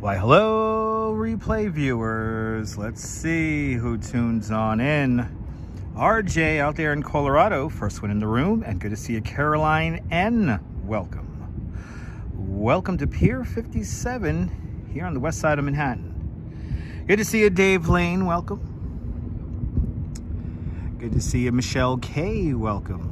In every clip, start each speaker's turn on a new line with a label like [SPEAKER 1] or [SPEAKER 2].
[SPEAKER 1] Why, hello, replay viewers. Let's see who tunes on in. RJ out there in Colorado, first one in the room, and good to see you, Caroline N. Welcome. Welcome to Pier 57 here on the west side of Manhattan. Good to see you, Dave Lane. Welcome. Good to see you, Michelle K. Welcome.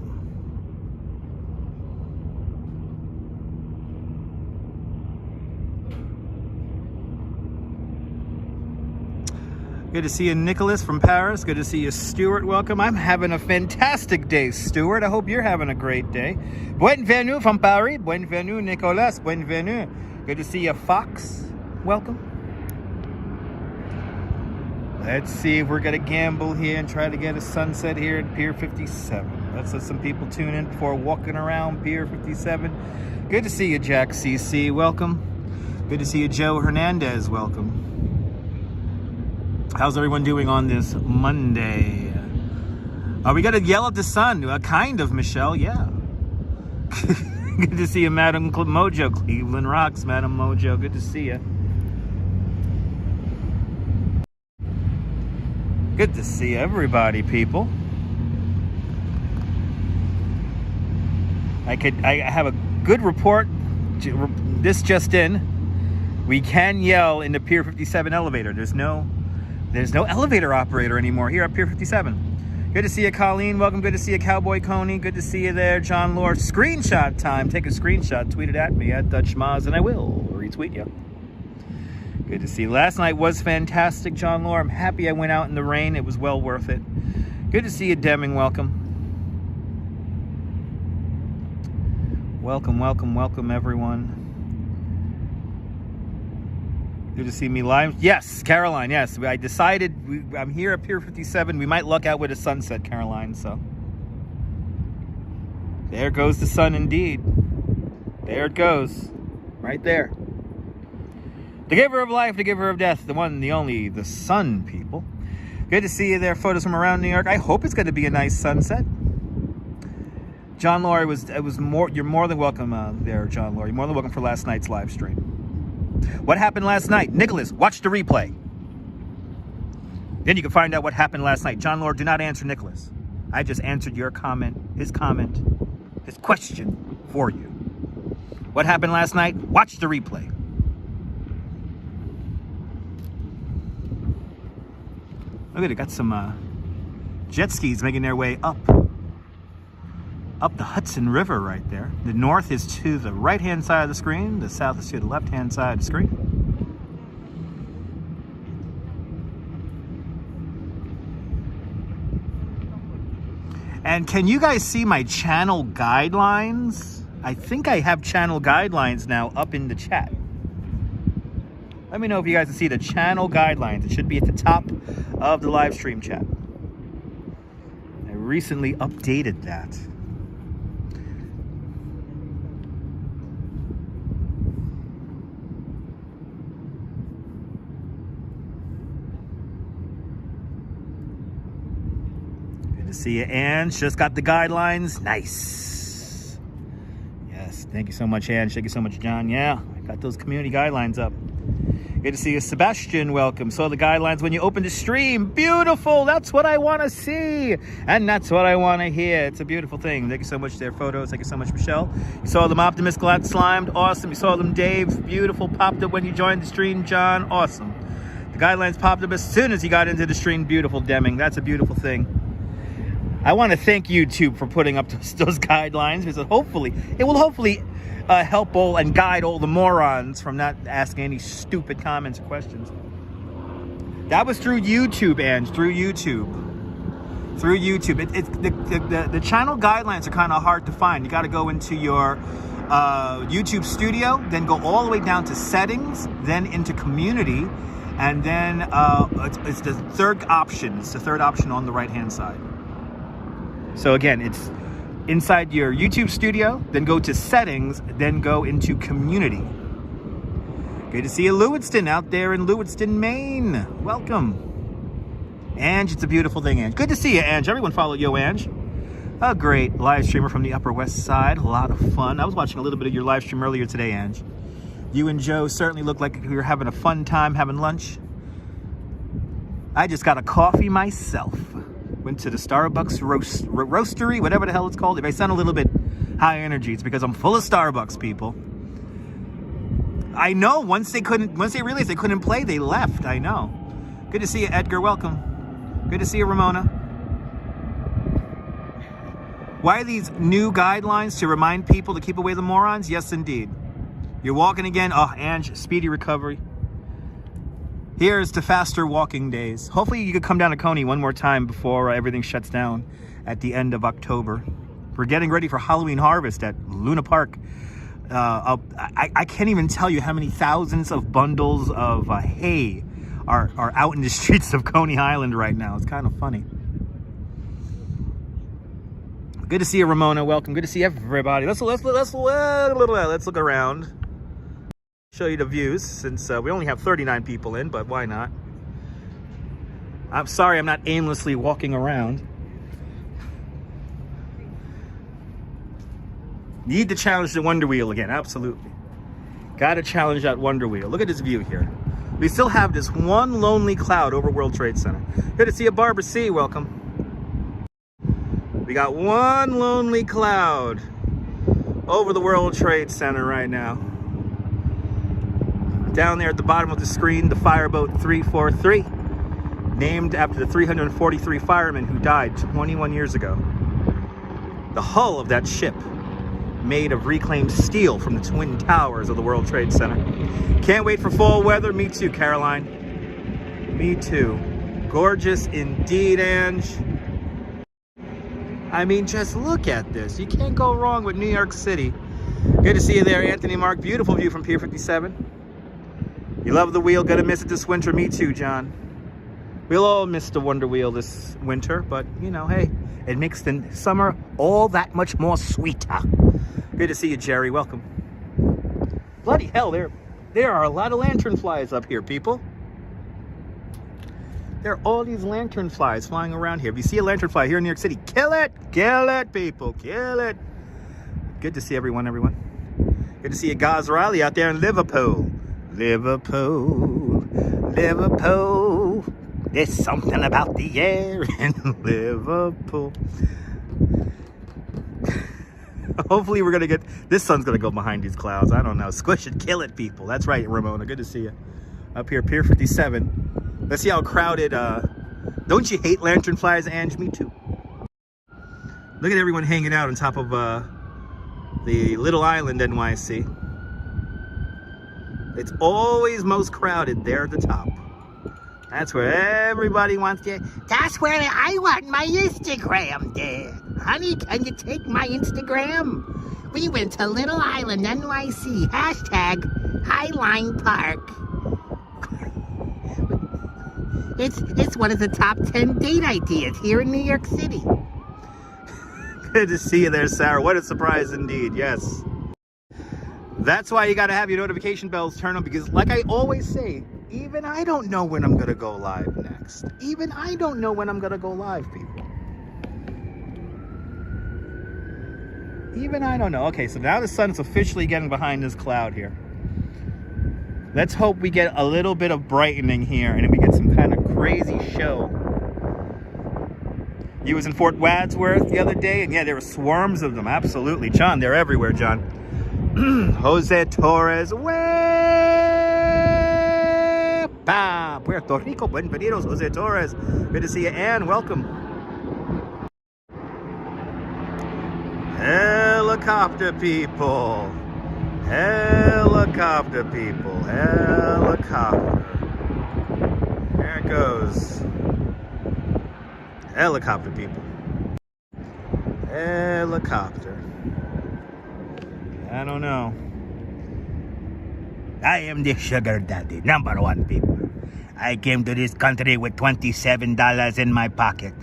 [SPEAKER 1] Good to see you, Nicholas from Paris. Good to see you, Stuart. Welcome. I'm having a fantastic day, Stuart. I hope you're having a great day. Bienvenue from Paris. Bienvenue, Nicolas. Bienvenue. Good to see you, Fox. Welcome. Let's see if we're going to gamble here and try to get a sunset here at Pier 57. Let's let some people tune in before walking around Pier 57. Good to see you, Jack CC. Welcome. Good to see you, Joe Hernandez. Welcome. How's everyone doing on this Monday? We got to yell at the sun. Kind of, Michelle. Yeah. Good to see you, Madam Mojo. Cleveland rocks, Madam Mojo. Good to see you. Good to see everybody, people. I have a good report. This just in. We can yell in the Pier 57 elevator. There's no elevator operator anymore here at Pier 57. Good to see you, Colleen. Welcome. Good to see you, Cowboy Coney. Good to see you there, John Lore. Screenshot time. Take a screenshot. Tweet it at me at Dutch Maz, and I will retweet you. Good to see you. Last night was fantastic, John Lore. I'm happy I went out in the rain. It was well worth it. Good to see you, Deming. Welcome. Welcome, welcome, welcome, everyone. Good to see me live. Yes, Caroline, yes. I decided I'm here at Pier 57. We might luck out with a sunset, Caroline, so. There goes the sun indeed. There it goes. Right there. The giver of life, the giver of death, the one, the only, the sun, people. Good to see you there. Photos from around New York. I hope it's going to be a nice sunset. John Laurie, you're more than welcome there, John Laurie. You're more than welcome for last night's live stream. What happened last night? Nicholas, watch the replay. Then you can find out what happened last night. John Lord, do not answer Nicholas. I just answered your comment, his question for you. What happened last night? Watch the replay. Look at it, got some jet skis making their way up the Hudson River right there. The north is to the right-hand side of the screen. The south is to the left-hand side of the screen. And can you guys see my channel guidelines? I think I have channel guidelines now up in the chat. Let me know if you guys can see the channel guidelines. It should be at the top of the live stream chat. I recently updated that. See you, Ange. Just got the guidelines. Nice. Yes. Thank you so much, Ange. Thank you so much, John. Yeah, I got those community guidelines up. Good to see you, Sebastian. Welcome. Saw the guidelines when you opened the stream. Beautiful. That's what I want to see. And that's what I want to hear. It's a beautiful thing. Thank you so much for their photos. Thank you so much, Michelle. You saw them, Optimus Glad Slimed. Awesome. You saw them, Dave. Beautiful. Popped up when you joined the stream, John. Awesome. The guidelines popped up as soon as you got into the stream. Beautiful, Deming. That's a beautiful thing. I want to thank YouTube for putting up those guidelines, because it will hopefully help all and guide all the morons from not asking any stupid comments or questions. That was through YouTube, Ange. Through YouTube. The channel guidelines are kind of hard to find. You got to go into your YouTube studio, then go all the way down to settings, then into community, and then it's the third option. It's the third option on the right-hand side. So again, it's inside your YouTube studio, then go to settings, then go into community. Good to see you, Lewiston, out there in Lewiston, Maine. Welcome. Ange, it's a beautiful thing, Ange. Good to see you, Ange. Everyone follow Yo Ange. A great live streamer from the Upper West Side. A lot of fun. I was watching a little bit of your live stream earlier today, Ange. You and Joe certainly look like you were having a fun time having lunch. I just got a coffee myself. Went to the Starbucks roastery, whatever the hell it's called. If I sound a little bit high energy, it's because I'm full of Starbucks, people. I know, once they realized they couldn't play, they left. I know. Good to see you, Edgar. Welcome. Good to see you, Ramona. Why are these new guidelines to remind people to keep away the morons? Yes, indeed. You're walking again. Oh, Ange, speedy recovery. Here's to faster walking days. Hopefully you could come down to Coney one more time before everything shuts down at the end of October. We're getting ready for Halloween Harvest at Luna Park. I can't even tell you how many thousands of bundles of hay are out in the streets of Coney Island right now. It's kind of funny. Good to see you, Ramona. Welcome. Good to see everybody. Let's look around. Show you the views, since we only have 39 people in, but why not? I'm sorry I'm not aimlessly walking around. Need to challenge the Wonder Wheel again, absolutely. Gotta challenge that Wonder Wheel. Look at this view here. We still have this one lonely cloud over World Trade Center. Good to see you, Barbara C. Welcome. We got one lonely cloud over the World Trade Center right now. Down there at the bottom of the screen, the Fireboat 343, named after the 343 firemen who died 21 years ago. The hull of that ship, made of reclaimed steel from the Twin Towers of the World Trade Center. Can't wait for fall weather. Me too, Caroline. Me too. Gorgeous indeed, Ange. I mean, just look at this. You can't go wrong with New York City. Good to see you there, Anthony Mark. Beautiful view from Pier 57. You love the wheel. Gonna miss it this winter. Me too, John. We'll all miss the Wonder Wheel this winter, but, you know, hey, it makes the summer all that much more sweeter. Good to see you, Jerry. Welcome. Bloody hell, there are a lot of lanternflies up here, people. There are all these lanternflies flying around here. If you see a lanternfly here in New York City, kill it! Kill it, people! Kill it! Good to see everyone. Good to see you, Gaz Riley, out there in Liverpool. Liverpool. There's something about the air in Liverpool. Hopefully we're going to get... This sun's going to go behind these clouds. I don't know. Squish it, kill it, people. That's right, Ramona. Good to see you. Up here, Pier 57. Let's see how crowded... Don't you hate lanternflies, Ange? Me too. Look at everyone hanging out on top of the little island, NYC. It's always most crowded there at the top. That's where everybody wants to... That's where I want my Instagram there. Honey, can you take my Instagram? We went to Little Island, NYC. Hashtag Highline Park. It's one of the top 10 date ideas here in New York City. Good to see you there, Sarah. What a surprise indeed, yes. That's why you gotta have your notification bells turned on, because like I always say, even I don't know when I'm gonna go live next. Even I don't know when I'm gonna go live, people. Even I don't know. Okay, so now the sun's officially getting behind this cloud here. Let's hope we get a little bit of brightening here and then we get some kind of crazy show. You was in Fort Wadsworth the other day, and yeah, there were swarms of them. Absolutely, John. They're everywhere, John. Jose Torres. Puerto Rico. Bienvenidos, Jose Torres. Good to see you, Ann. Welcome. Helicopter people. Helicopter people. Helicopter. There it goes. Helicopter people. Helicopter. I don't know. I am the sugar daddy, #1 people. I came to this country with $27 in my pocket.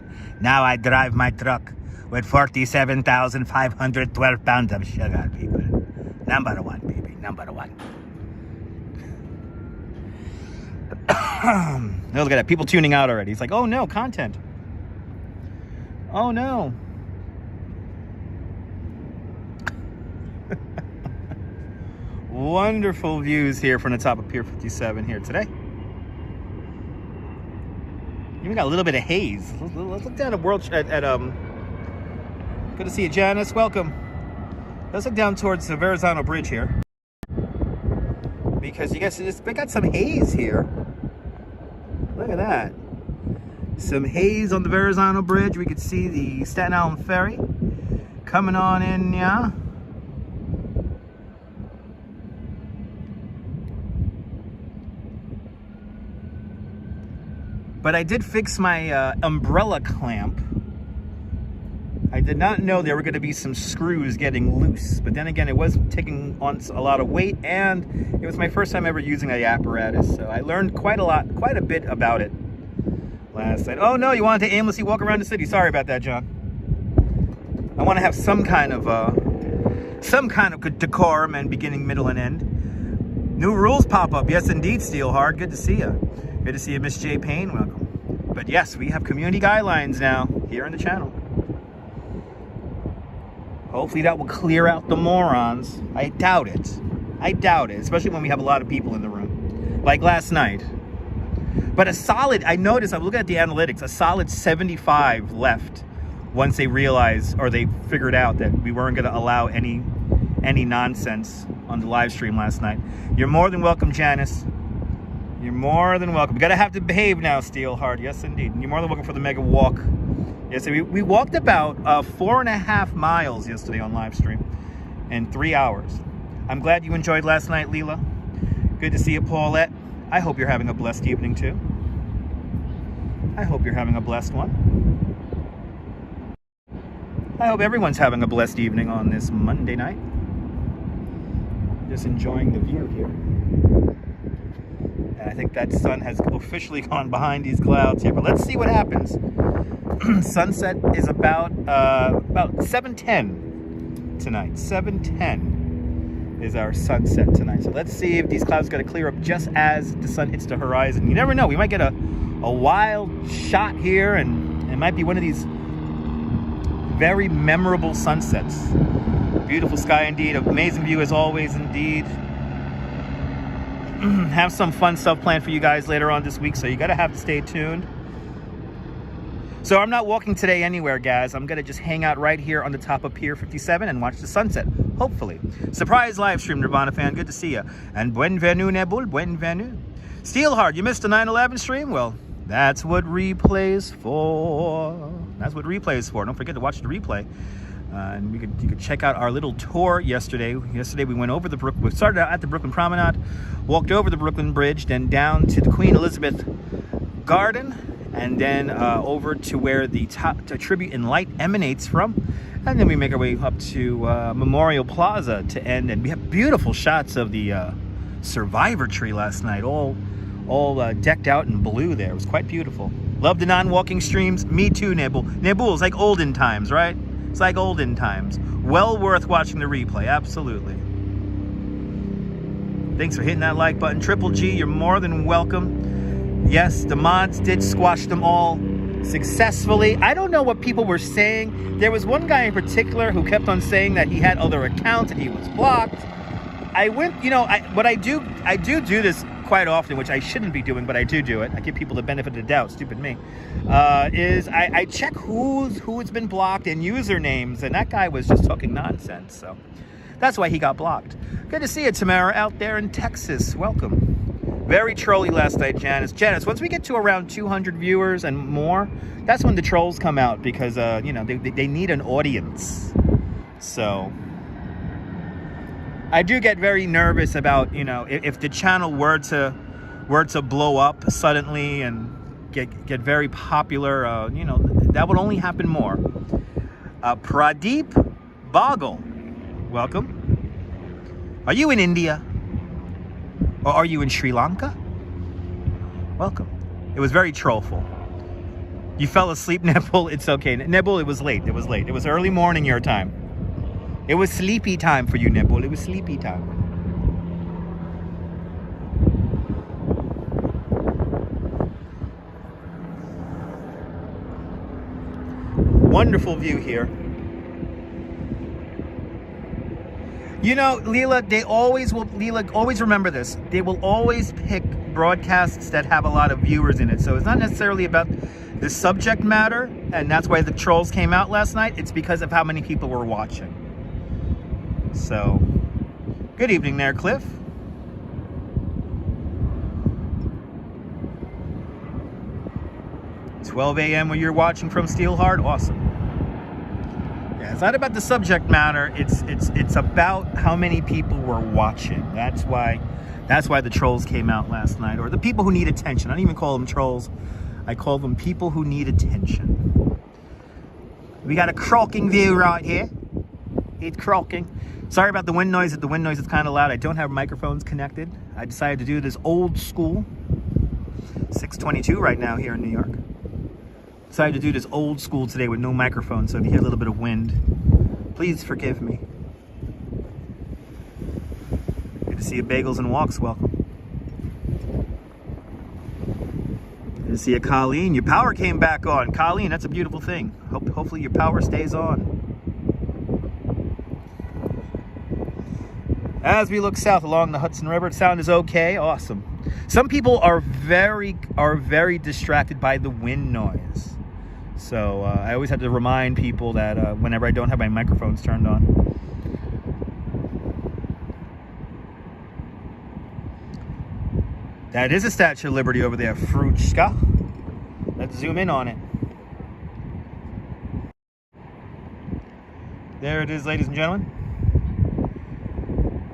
[SPEAKER 1] Now I drive my truck with 47,512 pounds of sugar, people. #1, baby, #1. Look at that, people tuning out already. It's like, oh no, content. Oh no. Wonderful views here from the top of Pier 57 here today. Even got a little bit of haze. Let's look down at good to see you, Janice. Welcome. Let's look down towards the Verizon Bridge here, because you guys we got some haze here. Look at that. Some haze on the Verizon Bridge. We could see the Staten Island Ferry coming on in, yeah. But I did fix my umbrella clamp. I did not know there were going to be some screws getting loose. But then again, it was taking on a lot of weight, and it was my first time ever using the apparatus. So I learned quite a bit about it last night. Oh no, you wanted to aimlessly walk around the city. Sorry about that, John. I want to have some kind of decorum and beginning, middle, and end. New rules pop up. Yes, indeed, Steelhard. Good to see you. Good to see you, Miss J. Payne. Welcome. But yes, we have community guidelines now here on the channel. Hopefully that will clear out the morons. I doubt it. I doubt it, especially when we have a lot of people in the room, like last night. But a solid, I noticed, I'm looking at the analytics, a solid 75 left once they realized, or they figured out that we weren't going to allow any nonsense on the live stream last night. You're more than welcome, Janice. You're more than welcome. We gotta have to behave now, Steelhard. Yes, indeed. And you're more than welcome for the mega walk. Yes, we walked about 4.5 miles yesterday on live stream in 3 hours. I'm glad you enjoyed last night, Leela. Good to see you, Paulette. I hope you're having a blessed evening too. I hope you're having a blessed one. I hope everyone's having a blessed evening on this Monday night. Just enjoying the view here. And I think that sun has officially gone behind these clouds here. But let's see what happens. Sunset is about 7:10 tonight. 7:10 is our sunset tonight. So let's see if these clouds are going to clear up just as the sun hits the horizon. You never know. We might get a wild shot here, and it might be one of these very memorable sunsets. Beautiful sky indeed. Amazing view as always indeed. Have some fun stuff planned for you guys later on this week, so you gotta have to stay tuned. So I'm not walking today anywhere, guys. I'm gonna just hang out right here on the top of Pier 57 and watch the sunset, hopefully. Surprise live stream, Nirvana fan. Good to see you. And bienvenue, Nebul. Bienvenue. Steelhard, you missed the 9/11 stream? Well, that's what replay's for. That's what replay's for. Don't forget to watch the replay. And you could check out our little tour yesterday. Yesterday we went over we started out at the Brooklyn Promenade, walked over the Brooklyn Bridge, then down to the Queen Elizabeth Garden, and then over to where the tribute in light emanates from. And then we make our way up to Memorial Plaza to end. And we have beautiful shots of the survivor tree last night, all decked out in blue there. It was quite beautiful. Love the non-walking streams. Me too, Nebul. Nebul, it's like olden times, right? It's like olden times. Well worth watching the replay, absolutely. Thanks for hitting that like button. Triple G, you're more than welcome. Yes, the mods did squash them all successfully. I don't know what people were saying. There was one guy in particular who kept on saying that he had other accounts and he was blocked. I went, you know, I do this quite often, which I shouldn't be doing, but I do it. I give people the benefit of the doubt, stupid me. Is I check who's been blocked and usernames, and that guy was just talking nonsense. So that's why he got blocked. Good to see you, Tamara, out there in Texas. Welcome. Very trolly last night, Janice. Janice, once we get to around 200 viewers and more, that's when the trolls come out because you know, they need an audience. So I do get very nervous about, you know, if the channel were to blow up suddenly and get very popular, you know, that would only happen more. Pradeep Boggle, welcome. Are you in India? Or are you in Sri Lanka? Welcome. It was very trollful. You fell asleep, Nebul. It's okay. Nebul, it was late. It was late. It was early morning your time. It was sleepy time for you, Nebul. It was sleepy time. Wonderful view here. You know, Leela, Leela, always remember this. They will always pick broadcasts that have a lot of viewers in it. So it's not necessarily about the subject matter, and that's why the trolls came out last night. It's because of how many people were watching. So, good evening there, Cliff. $12 a.m. when you're watching from Steelheart, awesome. Yeah, it's not about the subject matter. It's about how many people were watching. That's why the trolls came out last night, or the people who need attention. I don't even call them trolls. I call them people who need attention. We got a croaking view right here. It's croaking. Sorry about the wind noise. If the wind noise is kind of loud, I don't have microphones connected. I decided to do this old school. 6:22 right now here in New York. Decided to do this old school today with no microphone, so if you hear a little bit of wind, please forgive me. Good to see you, Bagels and Walks. Welcome. Good to see you, Colleen. Your power came back on. Colleen, that's a beautiful thing. Hopefully your power stays on. As we look south along the Hudson River, sound is okay. Awesome. Some people are very distracted by the wind noise. So I always have to remind people that whenever I don't have my microphones turned on. That is a Statue of Liberty over there, Fruchka. Let's zoom in on it. There it is, ladies and gentlemen.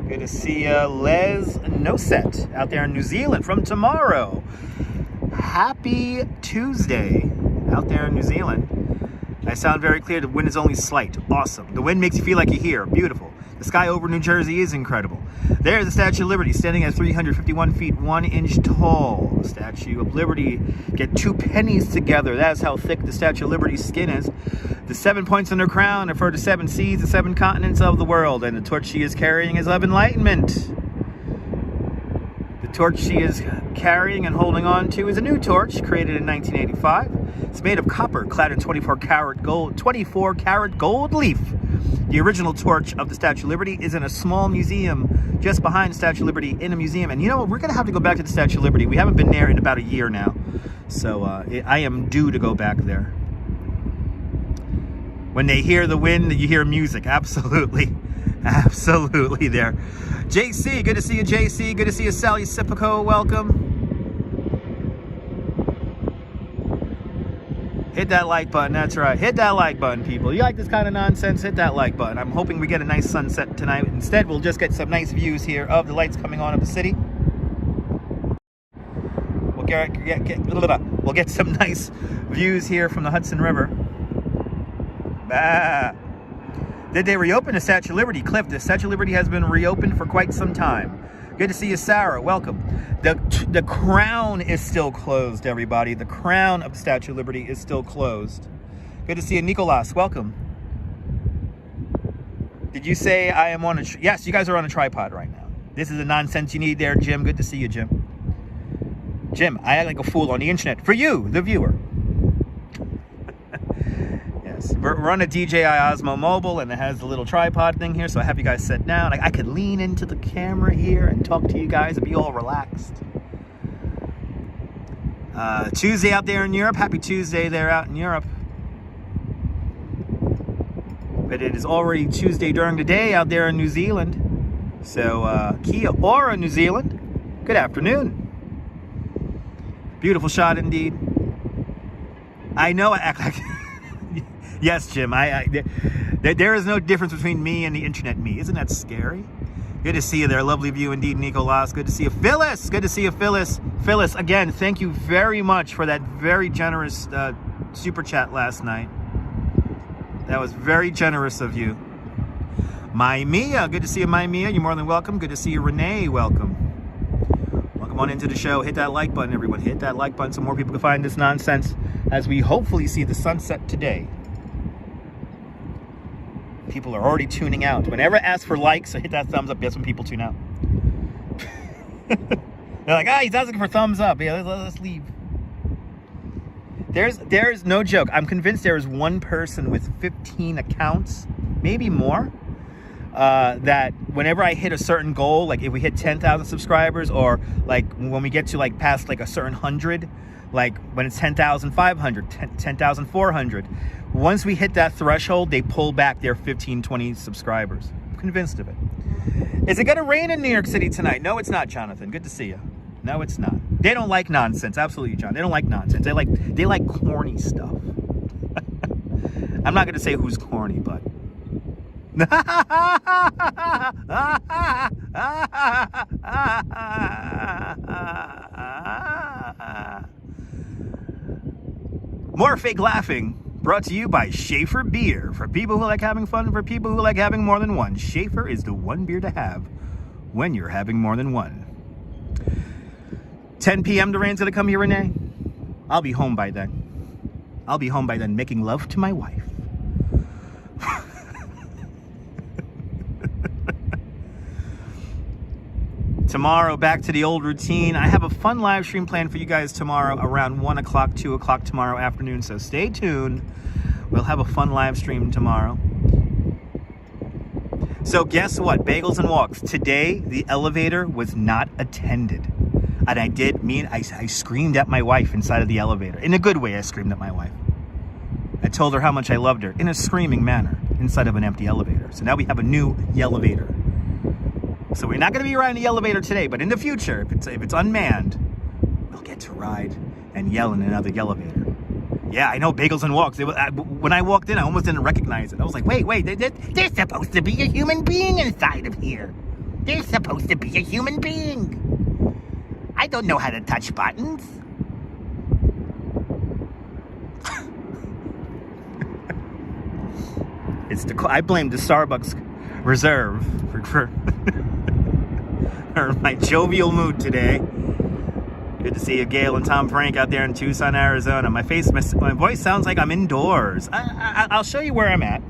[SPEAKER 1] Good to see Les Noset out there in New Zealand from tomorrow. Happy Tuesday out there in New Zealand. I sound very clear. The wind is only slight. Awesome. The wind makes you feel like you're here. Beautiful. The sky over New Jersey is incredible. There's the Statue of Liberty standing at 351 feet 1 inch tall. Statue of Liberty. Get 2 pennies together. That's how thick the Statue of Liberty's skin is. The 7 points on her crown refer to 7 seas, the 7 continents of the world, and the torch she is carrying is of enlightenment. The torch she is carrying and holding on to is a new torch created in 1985. It's made of copper, clad in 24 karat gold leaf. The original torch of the Statue of Liberty is in a small museum just behind the Statue of Liberty in a museum. And you know what? We're going to have to go back to the Statue of Liberty. We haven't been there in about a year now. So I am due to go back there. When they hear the wind, you hear music. Absolutely. Absolutely there. JC, good to see you, JC. Good to see you, Sally Sipico. Welcome. Hit that like button. That's right. Hit that like button, people. You like this kind of nonsense? Hit that like button. I'm hoping we get a nice sunset tonight. Instead, we'll just get some nice views here of the lights coming on of the city. We'll get some nice views here from the Hudson River. Did they reopen the Statue of Liberty? Cliff, the Statue of Liberty has been reopened for quite some time. Good to see you, Sarah. Welcome. The crown is still closed, everybody. The crown of the Statue of Liberty is still closed. Good to see you, Nicolas. Welcome. Did you say I am on a... Yes, you guys are on a tripod right now. This is the nonsense you need there, Jim. Good to see you, Jim. Jim, I act like a fool on the internet. For you, the viewer. Yes, we're on a DJI Osmo Mobile, and it has the little tripod thing here, so I have you guys sit down. I could lean into the camera here and talk to you guys and be all relaxed. Tuesday out there in Europe. Happy Tuesday there out in Europe. But it is already Tuesday during the day out there in New Zealand. So, Kia ora, New Zealand. Good afternoon. Beautiful shot indeed. I know I act like... Yes, Jim, there is no difference between me and the internet me. Isn't that scary? Good to see you there. Lovely view indeed, Nicolas. Good to see you. Phyllis! Good to see you, Phyllis. Phyllis, again, thank you very much for that very generous super chat last night. That was very generous of you. My Mia, good to see you, My Mia. You're more than welcome. Good to see you, Renee. Welcome. Welcome on into the show. Hit that like button, everyone. Hit that like button so more people can find this nonsense as we hopefully see the sunset today. People are already tuning out. Whenever I ask for likes, I hit that thumbs up. That's when people tune out. They're like, he's asking for thumbs up. Yeah, let's leave. There's no joke. I'm convinced there is one person with 15 accounts, maybe more, that whenever I hit a certain goal, like if we hit 10,000 subscribers, or like when we get to like past like a certain 100, like when it's 10,500, 10,400, once we hit that threshold, they pull back their 15, 20 subscribers. I'm convinced of it. Is it gonna rain in New York City tonight? No, it's not, Jonathan. Good to see you. No, it's not. They don't like nonsense. Absolutely, John. They don't like nonsense. They like corny stuff. I'm not gonna say who's corny, but more fake laughing brought to you by Schaefer Beer. For people who like having fun, for people who like having more than one, Schaefer is the one beer to have when you're having more than one. 10 p.m. the rain's gonna come here, Renee. I'll be home by then. I'll be home by then making love to my wife. Tomorrow, back to the old routine. I have a fun live stream planned for you guys tomorrow around 1 o'clock, 2 o'clock tomorrow afternoon. So stay tuned. We'll have a fun live stream tomorrow. So guess what? Bagels and walks. Today, the elevator was not attended. And I screamed at my wife inside of the elevator. In a good way, I screamed at my wife. I told her how much I loved her in a screaming manner inside of an empty elevator. So now we have a new elevator. So we're not going to be riding the elevator today, but in the future, if it's unmanned, we'll get to ride and yell in another elevator. Yeah, I know, bagels and walks. When I walked in, I almost didn't recognize it. I was like, wait, there's supposed to be a human being inside of here. There's supposed to be a human being. I don't know how to touch buttons. I blame the Starbucks reserve for my jovial mood today. Good to see you, Gail and Tom Frank out there in Tucson, Arizona. My voice sounds like I'm indoors. I'll show you where I'm at.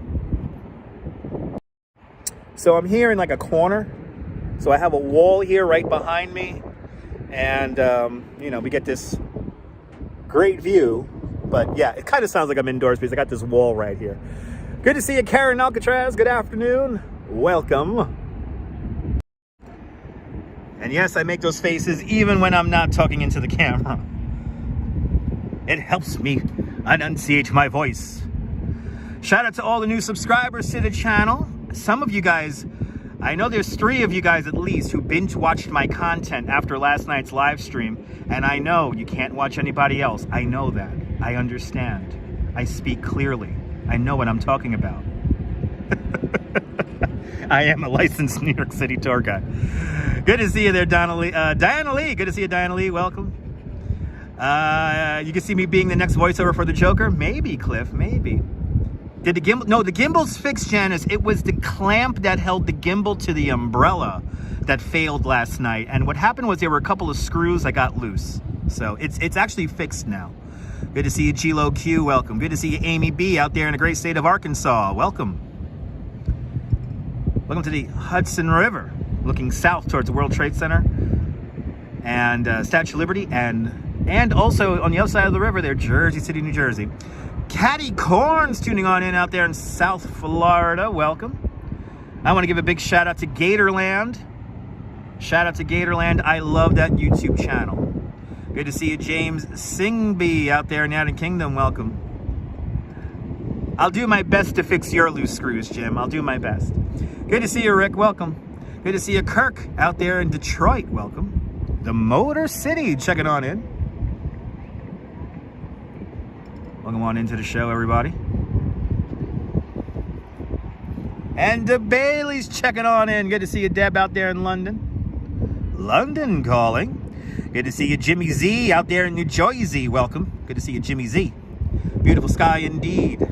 [SPEAKER 1] So I'm here in like a corner. So I have a wall here right behind me. And, you know, we get this great view. But yeah, it kind of sounds like I'm indoors because I got this wall right here. Good to see you, Karen Alcatraz. Good afternoon. Welcome. And yes, I make those faces even when I'm not talking into the camera. It helps me enunciate my voice. Shout out to all the new subscribers to the channel. Some of you guys, I know there's 3 of you guys at least who binge watched my content after last night's live stream. And I know you can't watch anybody else. I know that. I understand. I speak clearly. I know what I'm talking about. I am a licensed New York City tour guide. Good to see you there, Diana Lee. Good to see you, Diana Lee. Welcome. You can see me being the next voiceover for the Joker. Maybe, Cliff. Maybe. Did the gimbal? No, the gimbal's fixed, Janice. It was the clamp that held the gimbal to the umbrella that failed last night. And what happened was there were a couple of screws that got loose. So it's actually fixed now. Good to see you, G-Lo Q. Welcome. Good to see you, Amy B. out there in the great state of Arkansas. Welcome. Welcome to the Hudson River, looking south towards the World Trade Center and Statue of Liberty, and also on the other side of the river there, Jersey City, New Jersey. Catty Corn's tuning on in out there in South Florida. Welcome. I want to give a big shout out to Gatorland. Shout out to Gatorland. I love that YouTube channel. Good to see you, James Singby out there in the United Kingdom. Welcome. I'll do my best to fix your loose screws, Jim. I'll do my best. Good to see you, Rick. Welcome. Good to see you, Kirk, out there in Detroit. Welcome. The Motor City, checking on in. Welcome on into the show, everybody. And the Bailey's checking on in. Good to see you, Deb, out there in London. London calling. Good to see you, Jimmy Z, out there in New Jersey. Welcome. Good to see you, Jimmy Z. Beautiful sky indeed.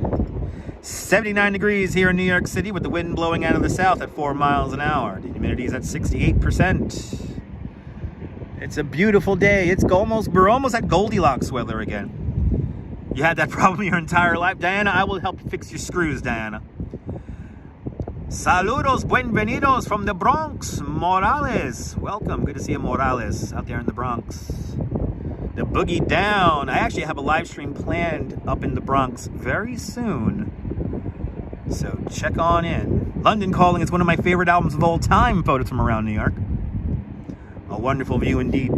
[SPEAKER 1] 79 degrees here in New York City with the wind blowing out of the south at 4 miles an hour. The humidity is at 68%. It's a beautiful day. We're almost at Goldilocks weather again. You had that problem your entire life. Diana, I will help fix your screws, Diana. Saludos, buenvenidos from the Bronx. Morales. Welcome. Good to see you, Morales, out there in the Bronx. The Boogie Down. I actually have a live stream planned up in the Bronx very soon. So check on in. London Calling is one of my favorite albums of all time, photos from around New York. A wonderful view indeed.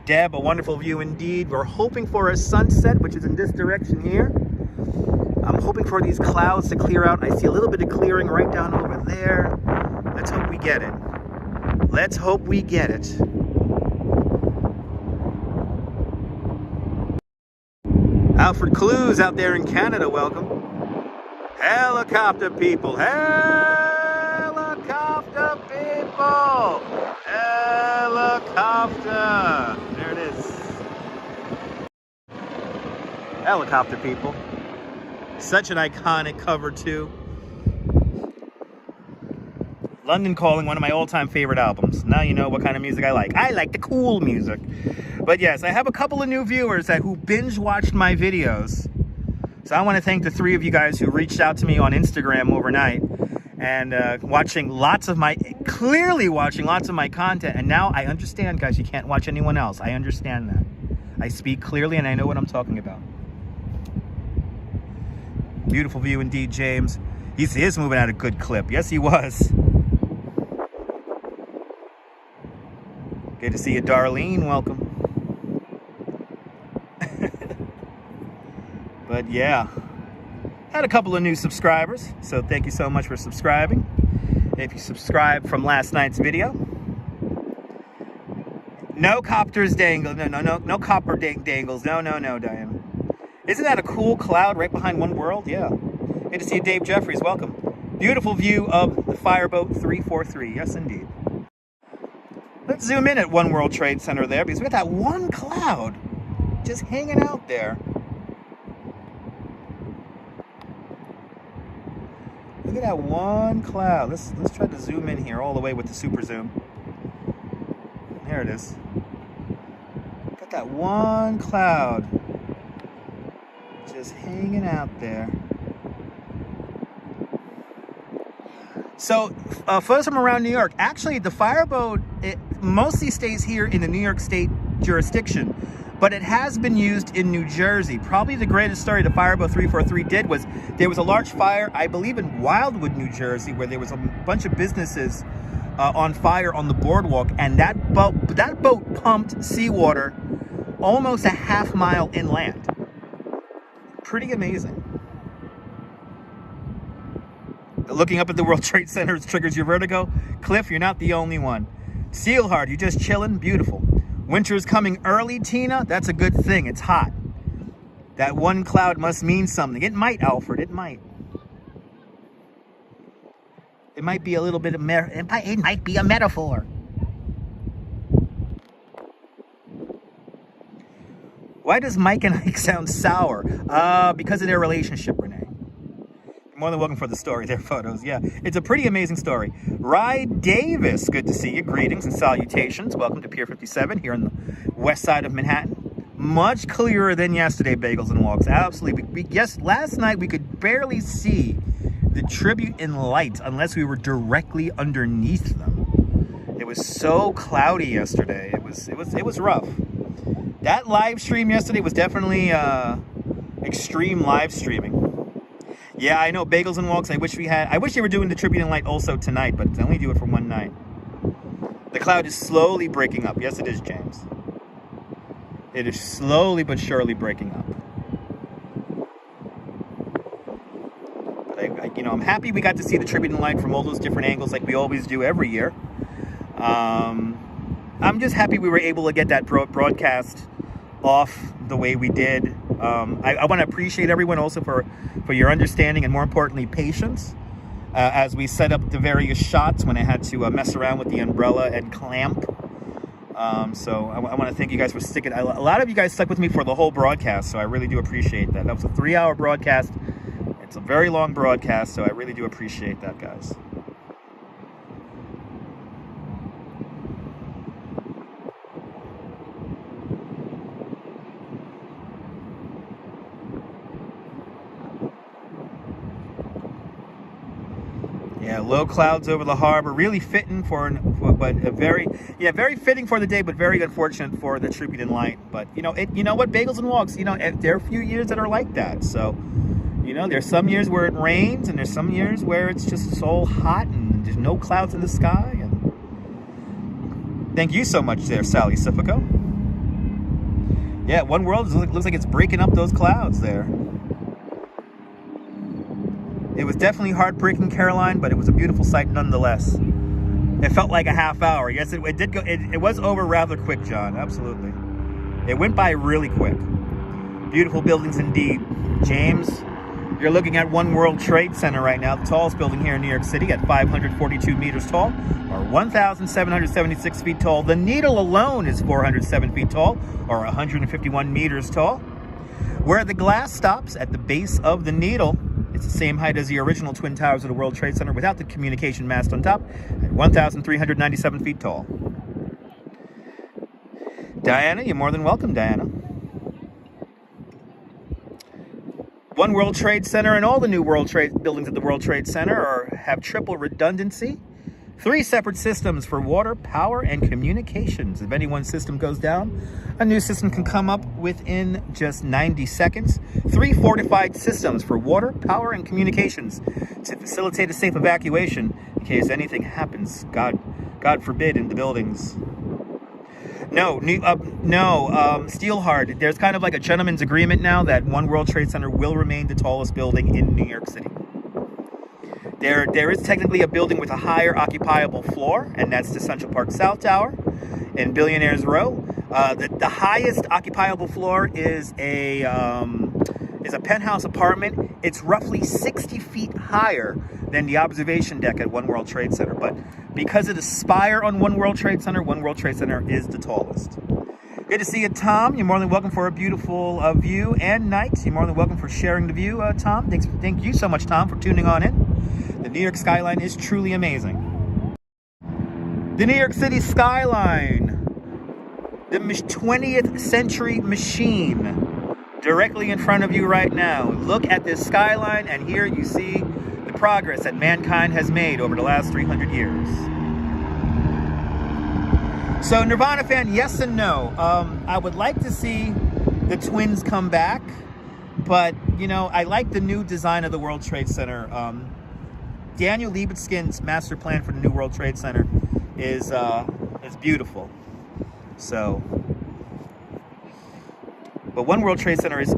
[SPEAKER 1] Deb, a wonderful view indeed. We're hoping for a sunset, which is in this direction here. I'm hoping for these clouds to clear out. I see a little bit of clearing right down over there. Let's hope we get it. Let's hope we get it. Alfred Clues out there in Canada, welcome. Helicopter people, helicopter people, helicopter. There it is. Helicopter people. Such an iconic cover too. London Calling, one of my all-time favorite albums. Now you know what kind of music I like. I like the cool music. But yes, I have a couple of new viewers who binge watched my videos. So I want to thank the 3 of you guys who reached out to me on Instagram overnight and clearly watching lots of my content. And now I understand, guys, you can't watch anyone else. I understand that. I speak clearly and I know what I'm talking about. Beautiful view indeed, James. He is moving at a good clip. Yes, he was. Good to see you, Darlene. Welcome. But yeah, had a couple of new subscribers, so thank you so much for subscribing. If you subscribed from last night's video, no copters dangle, no copper dangles, no, Diane. Isn't that a cool cloud right behind One World? Yeah. Good to see you, Dave Jeffries. Welcome. Beautiful view of the Fireboat 343. Yes, indeed. Let's zoom in at One World Trade Center there because we got that one cloud just hanging out there. Look at that one cloud. Let's try to zoom in here all the way with the super zoom. There it is. Got that one cloud just hanging out there. So, for us from around New York, actually the Fireboat, it mostly stays here in the New York State jurisdiction, but it has been used in New Jersey. Probably the greatest story the Fireboat 343 did was there was a large fire, I believe in Wildwood, New Jersey, where there was a bunch of businesses on fire on the boardwalk, and that boat pumped seawater almost a half mile inland. Pretty amazing. Looking up at the World Trade Center triggers your vertigo. Cliff, you're not the only one. Steelheart, you just chilling? Beautiful. Winter is coming early, Tina. That's a good thing. It's hot. That one cloud must mean something. It might, Alfred. It might. It might be a little bit of it might be a metaphor. Why does Mike and Ike sound sour? Because of their relationship, Renee. More than welcome for the story, their photos. Yeah, it's a pretty amazing story. Rye Davis, good to see you. Greetings and salutations. Welcome to Pier 57 here on the west side of Manhattan. Much clearer than yesterday, Bagels and Walks. Absolutely. Yes, last night we could barely see the tribute in light unless we were directly underneath them. It was so cloudy yesterday. It was rough. That live stream yesterday was definitely extreme live streaming. Yeah, I know, Bagels and Walks. I wish they were doing the tribute in light also tonight, but they only do it for one night. The cloud is slowly breaking up. Yes, it is, James. It is slowly but surely breaking up. But I'm happy we got to see the tribute in light from all those different angles like we always do every year. I'm just happy we were able to get that broadcast off the way we did. I want to appreciate everyone also for your understanding and, more importantly, patience as we set up the various shots when I had to mess around with the umbrella and clamp. So I want to thank you guys for sticking. A lot of you guys stuck with me for the whole broadcast, so I really do appreciate that. That was a 3-hour broadcast. It's a very long broadcast, so I really do appreciate that, guys. Yeah, low clouds over the harbor, really fitting very fitting for the day, but very unfortunate for the tribute in light. But you know what, Bagels and Walks, there are a few years that are like that. So, You know, there's some years where it rains, and there's some years where it's just so hot and there's no clouds in the sky. And thank you so much there, Sally Sifico. Yeah, One World looks like it's breaking up those clouds there. It was definitely heartbreaking, Caroline, but it was a beautiful sight nonetheless. It felt like a half hour. Yes, it did go. It was over rather quick, John. Absolutely. It went by really quick. Beautiful buildings indeed. James, you're looking at One World Trade Center right now, the tallest building here in New York City at 542 meters tall, or 1,776 feet tall. The Needle alone is 407 feet tall, or 151 meters tall. Where the glass stops at the base of the Needle, it's the same height as the original Twin Towers of the World Trade Center without the communication mast on top, at 1,397 feet tall. Diana, you're more than welcome, Diana. One World Trade Center and all the new World Trade buildings at the World Trade Center have triple redundancy. 3 separate systems for water, power, and communications. If any one system goes down, a new system can come up within just 90 seconds. 3 fortified systems for water, power, and communications to facilitate a safe evacuation in case anything happens, God forbid, in the buildings. No, Steelheart, there's kind of like a gentleman's agreement now that One World Trade Center will remain the tallest building in New York City. There is technically a building with a higher occupiable floor, and that's the Central Park South Tower in Billionaires Row. The highest occupiable floor is a penthouse apartment. It's roughly 60 feet higher than the observation deck at One World Trade Center. But because of the spire on One World Trade Center is the tallest. Good to see you, Tom. You're more than welcome for a beautiful view and night. You're more than welcome for sharing the view, Tom. Thank you so much, Tom, for tuning on in. The New York skyline is truly amazing. The New York City skyline, the 20th century machine, directly in front of you right now. Look at this skyline, and here you see the progress that mankind has made over the last 300 years. So, Nirvana fan, yes and no. I would like to see the twins come back, but, you know, I like the new design of the World Trade Center. Daniel Liebeskin's master plan for the new World Trade Center is beautiful. So, but One World Trade Center is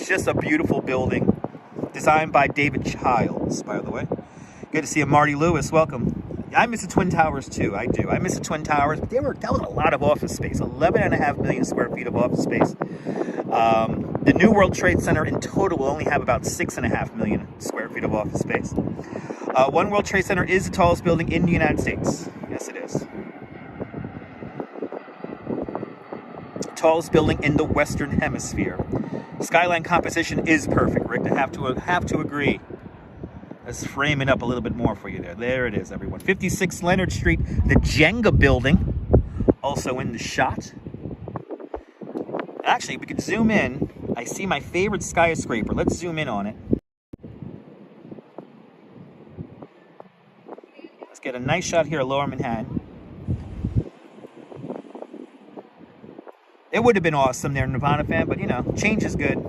[SPEAKER 1] just a beautiful building, designed by David Childs, by the way. Good to see you, Marty Lewis. Welcome. I miss the Twin Towers too. I do. I miss the Twin Towers, but that was a lot of office space. 11.5 million square feet of office space. The new World Trade Center in total will only have about 6.5 million square feet of office space. One World Trade Center is the tallest building in the United States. Yes, it is. Tallest building in the Western Hemisphere. Skyline composition is perfect, Rick. I have to agree. Let's frame it up a little bit more for you there. There it is, everyone. 56 Leonard Street, the Jenga building, also in the shot. Actually, we could zoom in. I see my favorite skyscraper. Let's zoom in on it. Let's get a nice shot here of Lower Manhattan. It would have been awesome there, Nirvana fan, but you know, change is good.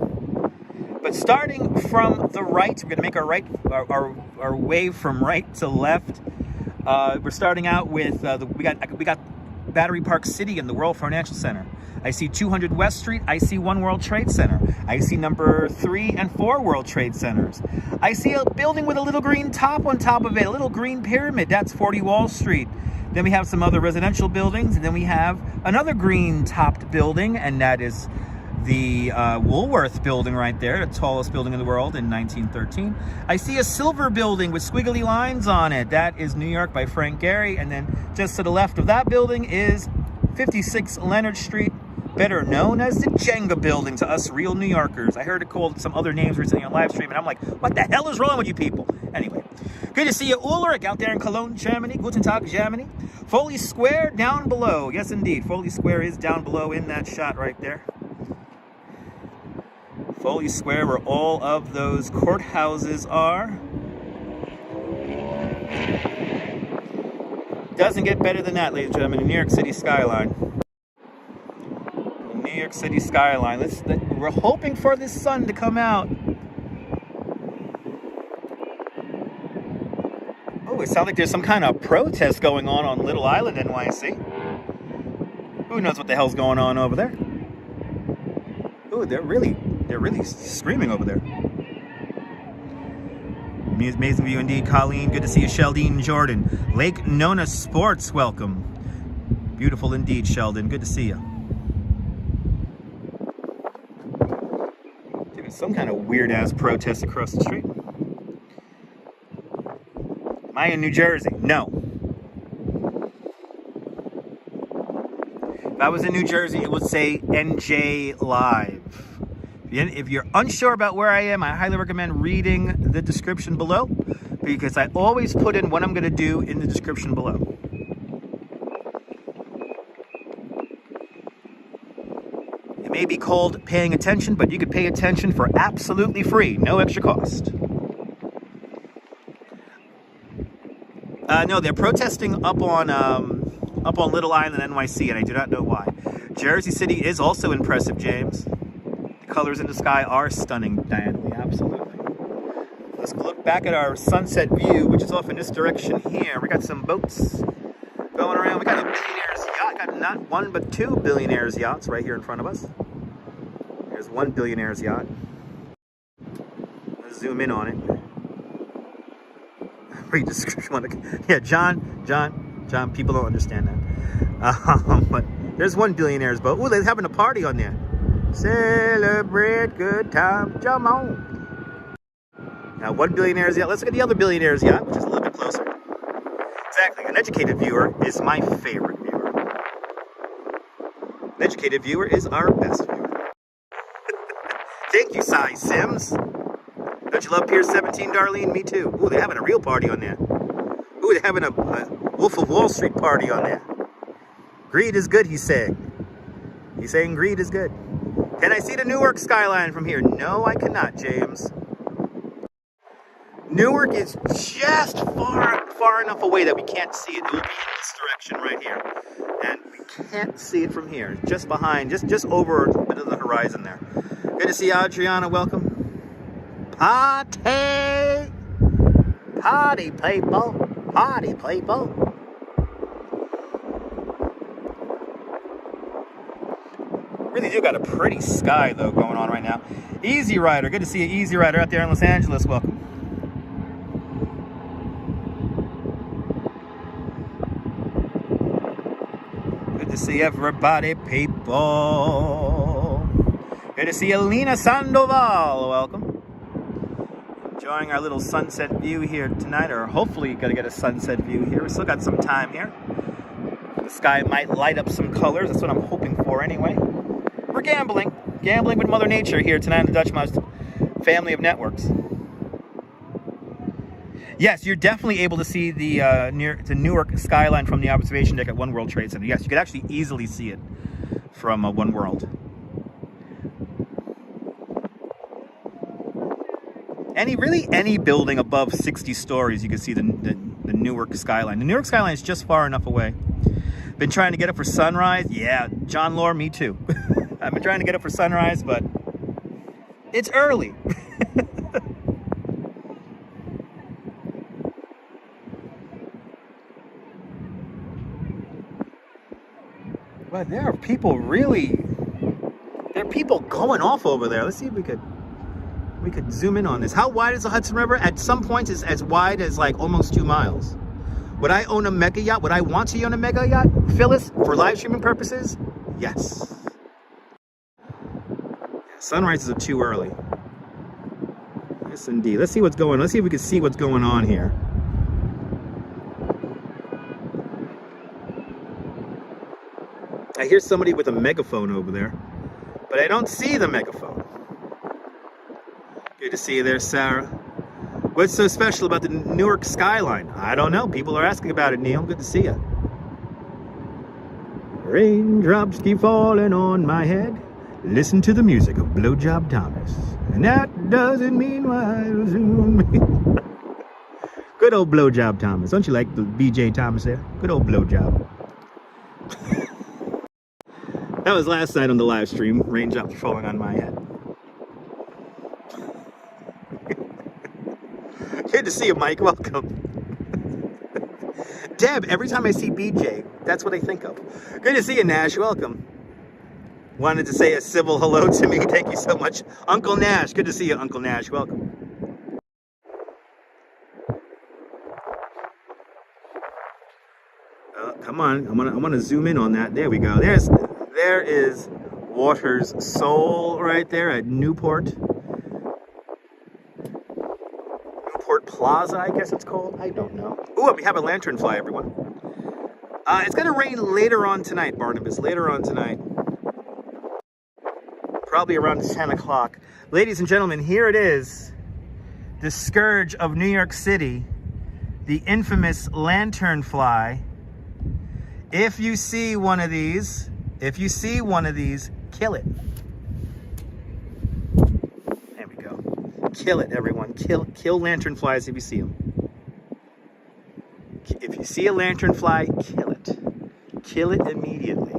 [SPEAKER 1] But starting from the right, we're going to make our way from right to left. We're starting out with we got Battery Park City and the World Financial Center. I see 200 West Street. I see One World Trade Center. I see number 3 and 4 World Trade Centers. I see a building with a little green top on top of it, a little green pyramid. That's 40 Wall Street. Then we have some other residential buildings, and then we have another green-topped building, and that is the Woolworth building right there, the tallest building in the world in 1913. I see a silver building with squiggly lines on it. That is New York by Frank Gehry. And then just to the left of that building is 56 Leonard Street, better known as the Jenga building to us real New Yorkers. I heard it called some other names recently on live stream, and I'm like, what the hell is wrong with you people? Anyway, good to see you, Ulrich, out there in Cologne, Germany. Guten Tag, Germany. Foley Square down below. Yes, indeed. Foley Square is down below in that shot right there. Foley Square, where all of those courthouses are. Doesn't get better than that, ladies and gentlemen. The New York City skyline. The New York City skyline. We're hoping for this sun to come out. Ooh, it sounds like there's some kind of protest going on Little Island, NYC. Who knows what the hell's going on over there? Ooh, they're really screaming over there. Amazing view indeed, Colleen. Good to see you, Sheldon Jordan. Lake Nona Sports, welcome. Beautiful indeed, Sheldon. Good to see you. There's some kind of weird-ass protest across the street. Am I in New Jersey? No. If I was in New Jersey, it would say NJ Live. If you're unsure about where I am, I highly recommend reading the description below, because I always put in what I'm going to do in the description below. It may be called paying attention, but you could pay attention for absolutely free, no extra cost. No, they're protesting up on Little Island, NYC, and I do not know why. Jersey City is also impressive, James. The colors in the sky are stunning, Diane. Absolutely. Let's look back at our sunset view, which is off in this direction here. We got some boats going around. We got a billionaire's yacht. Got not one, but two billionaire's yachts right here in front of us. There's one billionaire's yacht. Let's zoom in on it. Read the description. Yeah, John, people don't understand that. But there's one billionaire's boat. Oh, they're having a party on there. Celebrate good time, come on. Now, one billionaire's yacht. Let's look at the other billionaire's yacht, which is a little bit closer. Exactly. An educated viewer is my favorite viewer. An educated viewer is our best viewer. Thank you, Cy Sims. Don't you love Pier 17, Darlene? Me too. Ooh, they're having a real party on there. Ooh, they're having a Wolf of Wall Street party on there. Greed is good, he's saying. He's saying greed is good. Can I see the Newark skyline from here? No, I cannot, James. Newark is just far enough away that we can't see it. It will be in this direction right here. And we can't see it from here. Just behind, just over a bit of the horizon there. Good to see you, Adriana. Welcome. Party! Party, people! Party, people! Really do got a pretty sky, though, going on right now. Easy Rider. Good to see you, Easy Rider, out there in Los Angeles. Welcome. Good to see everybody, people. Good to see Alina Sandoval. Welcome. Enjoying our little sunset view here tonight, or hopefully gonna get a sunset view here. We still got some time here. The sky might light up some colors. That's what I'm hoping for anyway. We're gambling with Mother Nature here tonight on the Dutch Mouse family of networks. Yes, you're definitely able to see the Newark skyline from the observation deck at One World Trade Center. Yes, you could actually easily see it from One World. Any building above 60 stories, you can see the Newark skyline. The Newark skyline is just far enough away. Been trying to get up for sunrise. Yeah, John Lore, me too. I've been trying to get up for sunrise, but it's early. But there are people going off over there. Let's see if we could zoom in on this. How wide is the Hudson River? At some points, it's as wide as like almost 2 miles. Would I own a mega yacht? Would I want to own a mega yacht, Phyllis, for live streaming purposes? Yes. Sunrises are too early. Yes, indeed. Let's see what's going on. Let's see if we can see what's going on here. I hear somebody with a megaphone over there, but I don't see the megaphone. Good to see you there, Sarah. What's so special about the Newark skyline? I don't know. People are asking about it, Neil. Good to see you. Raindrops keep falling on my head. Listen to the music of Blowjob Thomas. And that doesn't mean why. Good old Blowjob Thomas. Don't you like the BJ Thomas there? Good old Blowjob. That was last night on the live stream. Raindrops falling on my head. Good to see you, Mike. Welcome. Deb, every time I see BJ, that's what I think of. Good to see you, Nash. Welcome. Wanted to say a civil hello to me. Thank you so much. Uncle Nash. Good to see you, Uncle Nash. Welcome. Come on. I'm gonna zoom in on that. There we go. There is Water's Soul right there at Newport Plaza, I guess it's called. I don't know. Ooh, we have a Lanternfly, everyone. It's gonna rain later on tonight, Barnabas. Later on tonight. Probably around 10 o'clock. Ladies and gentlemen, here it is. The scourge of New York City. The infamous Lanternfly. If you see one of these, kill it. There we go. Kill it, everyone. Kill Lanternflies if you see them. If you see a Lanternfly, kill it. Kill it immediately.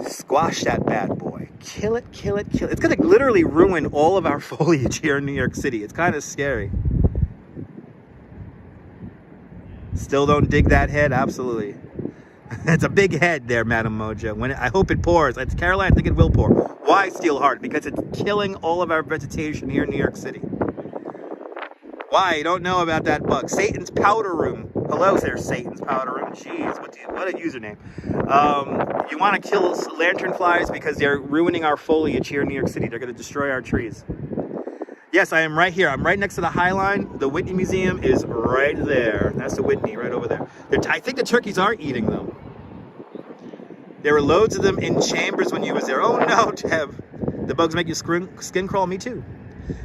[SPEAKER 1] Squash that bad boy. Kill it, kill it, kill it. It's going to literally ruin all of our foliage here in New York City. It's kind of scary. Still don't dig that head? Absolutely. It's a big head there, Madam Mojo. I hope it pours. It's Caroline, I think it will pour. Why Steelheart? Because it's killing all of our vegetation here in New York City. Why? You don't know about that bug. Satan's Powder Room. Hello there, Satan's Powder Room. Jeez, what a username. You want to kill Lanternflies because they're ruining our foliage here in New York City. They're going to destroy our trees. Yes, I am right here. I'm right next to the High Line. The Whitney Museum is right there. That's the Whitney, right over there. I think the turkeys are eating them. There were loads of them in chambers when you was there. Oh no, Dev. The bugs make your skin crawl? Me too.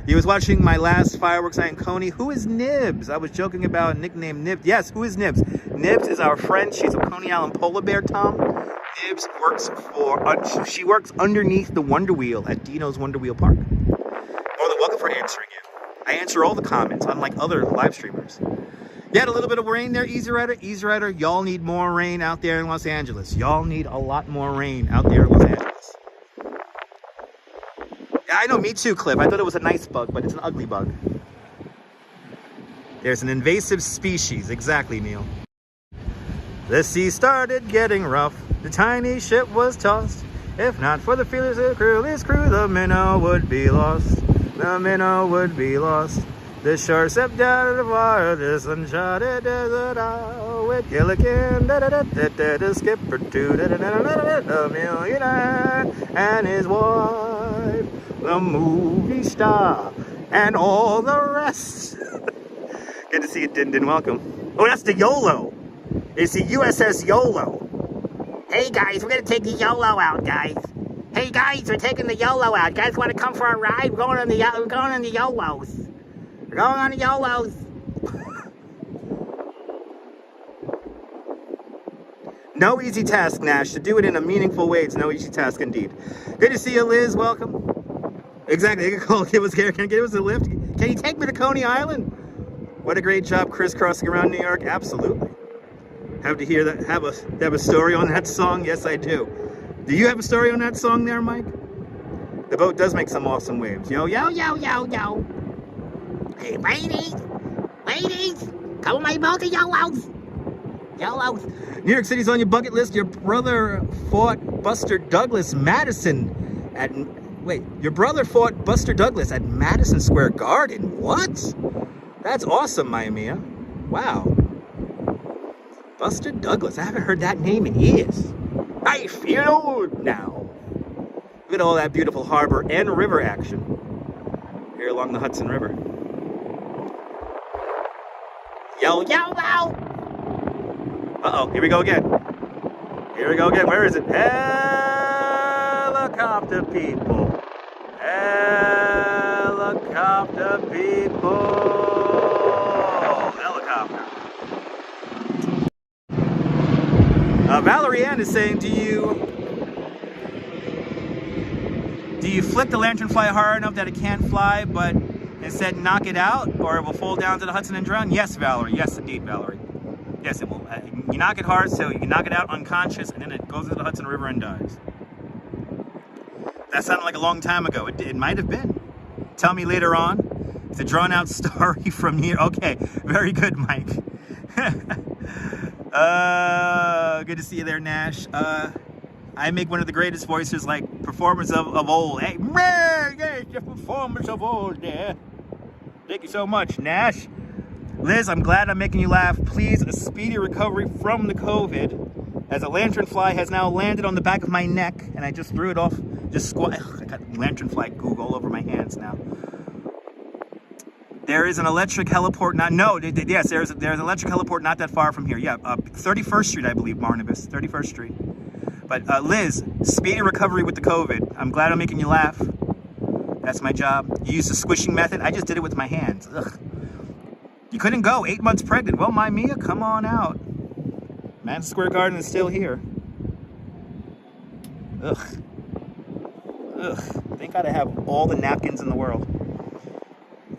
[SPEAKER 1] You was watching my last fireworks night in Coney. Who is Nibs? I was joking about a nickname Nibs. Yes, who is Nibs? Nibs is our friend. She's a Coney Island polar bear, Tom. Nibs works she works underneath the Wonder Wheel at Dino's Wonder Wheel Park. Welcome for answering you. I answer all the comments, unlike other live streamers. You had a little bit of rain there, Easy Rider. Easy Rider, y'all need more rain out there in Los Angeles. Y'all need a lot more rain out there in Los Angeles. Yeah, I know, me too, Cliff. I thought it was a nice bug, but it's an ugly bug. There's an invasive species. Exactly, Neil. The sea started getting rough. The tiny ship was tossed. If not for the feelers of this crew, the minnow would be lost. The minnow would be lost. The shore stepped out of the water, this uncharted desert isle with Gilligan, the skipper too, the millionaire and his wife, the movie star, and all the rest. Good to see you, Din Din. Welcome. Oh, that's the YOLO. It's the USS YOLO. Hey guys, we're gonna take the YOLO out, guys. Hey guys, we're taking the YOLO out. You guys want to come for a ride? We're going on the YOLOs. We're going on the YOLOs. No easy task, Nash. To do it in a meaningful way, it's no easy task indeed. Good to see you, Liz. Welcome. Exactly. Can I give us a lift? Can you take me to Coney Island? What a great job crisscrossing around New York. Absolutely. Have to hear that. Have a story on that song? Yes, I do. Do you have a story on that song there, Mike? The boat does make some awesome waves. Yo, yo, yo, yo, yo. Hey, ladies, come on my boat to YOLOs. YOLOs. New York City's on your bucket list. Your brother fought Buster Douglas Madison at... Wait, your brother fought Buster Douglas at Madison Square Garden. What? That's awesome, Maya. Wow. Buster Douglas. I haven't heard that name in years. I feel now. Look at all that beautiful harbor and river action here along the Hudson River. Yo, yo, yo! Uh-oh, here we go again. Here we go again. Where is it? Helicopter people. Helicopter people. Helicopter. Valerie Ann is saying, do you flick the Lanternfly hard enough that it can't fly, but instead knock it out, or it will fall down to the Hudson and drown? Yes, Valerie. Yes, indeed, Valerie. Yes, it will. You knock it hard so you can knock it out unconscious, and then it goes into the Hudson River and dies. That sounded like a long time ago. It might have been. Tell me later on. It's a drawn-out story from here. Okay, very good, Mike. Good to see you there, Nash. I make one of the greatest voices, like performers of old. Hey, yes, the performers of old there. Thank you so much, Nash. Liz, I'm glad I'm making you laugh. Please, a speedy recovery from the COVID, as a lanternfly has now landed on the back of my neck, and I just threw it off. Just squat. I got lanternfly goog all over my hands now. There is an electric heliport. Yes, there's an electric heliport not that far from here. Yeah, 31st Street, I believe, Barnabas, 31st Street. But Liz, speedy recovery with the COVID. I'm glad I'm making you laugh. That's my job. You use the squishing method. I just did it with my hands. Ugh. You couldn't go, 8 months pregnant. Well, my Mia, come on out. Madison Square Garden is still here. Ugh. Ugh. Thank God I have all the napkins in the world.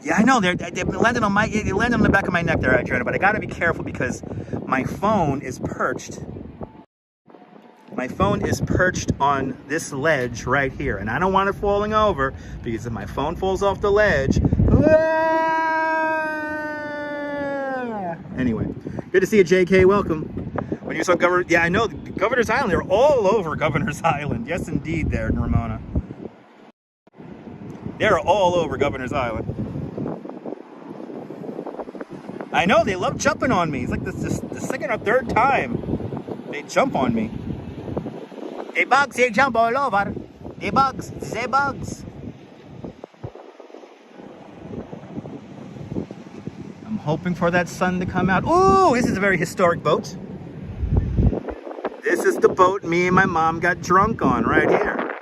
[SPEAKER 1] Yeah, I know. They landed on the back of my neck there, Adriana, but I gotta be careful because my phone is perched. My phone is perched on this ledge right here, and I don't want it falling over because if my phone falls off the ledge, anyway, good to see you, JK. Welcome. When you saw Governor, yeah, I know Governor's Island. They're all over Governor's Island. Yes, indeed, there, Ramona. They're all over Governor's Island. I know they love jumping on me. It's like the second or third time they jump on me. The bugs, they jump all over. The bugs, the bugs. I'm hoping for that sun to come out. Ooh, this is a very historic boat. This is the boat me and my mom got drunk on right here.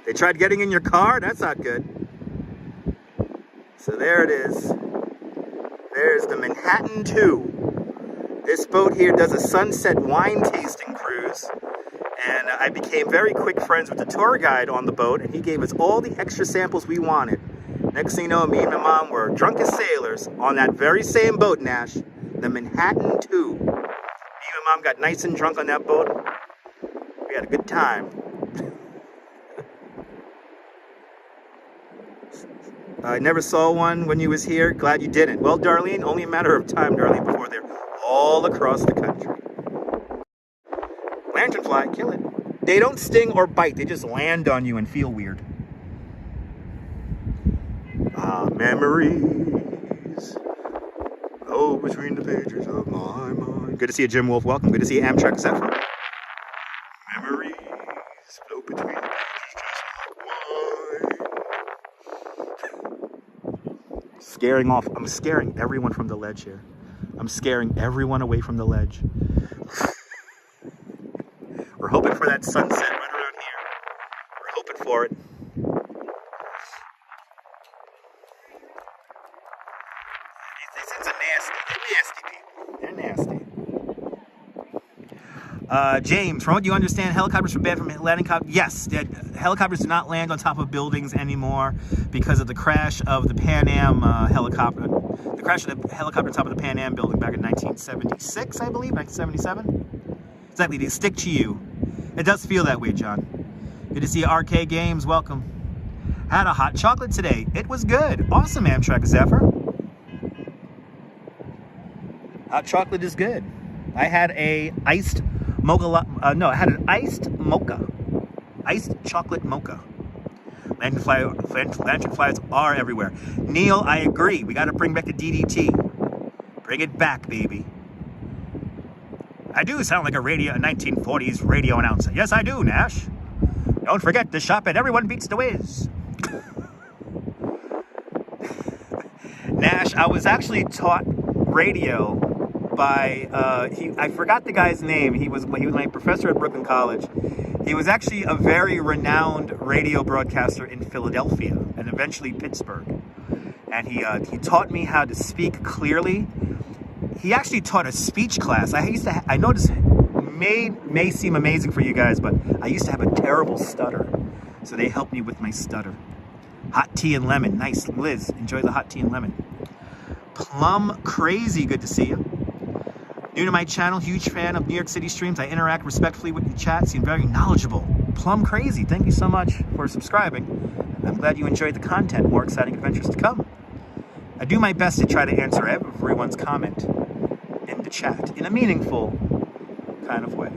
[SPEAKER 1] They tried getting in your car? That's not good. So there it is. There's the Manhattan 2. This boat here does a sunset wine tasting cruise, and I became very quick friends with the tour guide on the boat, and he gave us all the extra samples we wanted. Next thing you know, me and my mom were drunk as sailors on that very same boat, Nash, the Manhattan 2. Me and my mom got nice and drunk on that boat. We had a good time. I never saw one when you was here. Glad you didn't. Well, Darlene, only a matter of time, Darlene, before they're all across the country. Lanternfly, kill it. They don't sting or bite. They just land on you and feel weird. Ah, memories. Oh, between the pages of my mind. Good to see you, Jim Wolf. Welcome. Good to see you, Amtrak Zephyr. Memories flow between the pages just like wine. I'm scaring everyone from the ledge here. I'm scaring everyone away from the ledge. We're hoping for that sunset right around here. We're hoping for it. These things are nasty. They're nasty people. James, from what you understand, helicopters are banned from landing. Yes, helicopters do not land on top of buildings anymore because of the crash of the Pan Am helicopter. The crash of the helicopter on top of the Pan Am building back in 1976, I believe, 1977. Exactly, they stick to you. It does feel that way, John. Good to see you, RK Games. Welcome. Had a hot chocolate today. It was good. Awesome, Amtrak Zephyr. Hot chocolate is good. I had a iced mocha. I had an iced mocha. Iced chocolate mocha. Lanternflies are everywhere. Neil, I agree. We got to bring back the DDT. Bring it back, baby. I do sound like a 1940s radio announcer. Yes, I do, Nash. Don't forget to shop at Everyone Beats the Wiz. Nash, I was actually taught radio by, I forgot the guy's name. He was my professor at Brooklyn College. He was actually a very renowned radio broadcaster in Philadelphia and eventually Pittsburgh. And he taught me how to speak clearly. He actually taught a speech class. I noticed, may seem amazing for you guys, but I used to have a terrible stutter. So they helped me with my stutter. Hot tea and lemon. Nice. Liz, enjoy the hot tea and lemon. Plum Crazy, good to see you. New to my channel, huge fan of New York City streams. I interact respectfully with the chat, seem very knowledgeable. Plum Crazy, thank you so much for subscribing. I'm glad you enjoyed the content. More exciting adventures to come. I do my best to try to answer everyone's comment in the chat in a meaningful kind of way.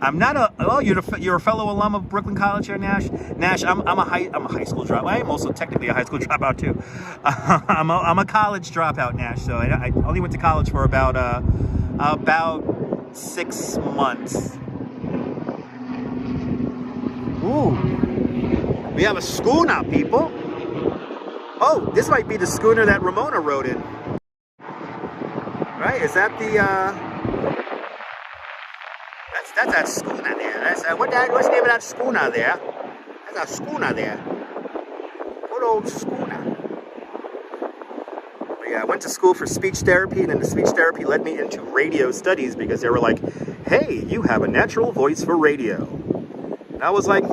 [SPEAKER 1] I'm not a, oh, you're a fellow alum of Brooklyn College here, Nash. Nash, I'm a high school dropout. I am also technically a high school dropout too. I'm a college dropout, Nash. So I only went to college for about 6 months. Ooh, we have a schooner, people. Oh, this might be the schooner that Ramona rode in. Right? Is that the That's that schooner there. That's what's the name of that schooner there? That's a schooner there. Good old schooner. But yeah, I went to school for speech therapy, and then the speech therapy led me into radio studies because they were like, hey, you have a natural voice for radio. And I was like,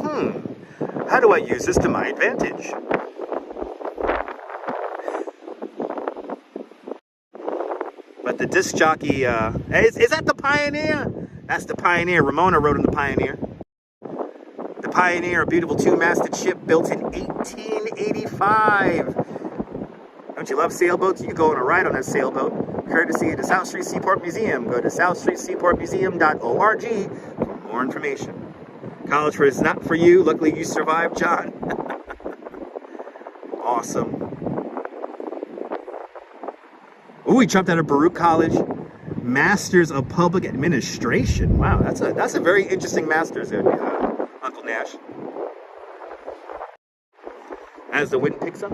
[SPEAKER 1] how do I use this to my advantage? But the disc jockey, is that the Pioneer? That's the Pioneer. Ramona rode in the Pioneer. The Pioneer, a beautiful two-masted ship built in 1885. Don't you love sailboats? You can go on a ride on a sailboat, courtesy of the South Street Seaport Museum. Go to southstreetseaportmuseum.org for more information. College is not for you. Luckily, you survived, John. Awesome. Ooh, he jumped out of Baruch College. Masters of Public Administration. Wow, that's a very interesting master's, Uncle Nash. As the wind picks up.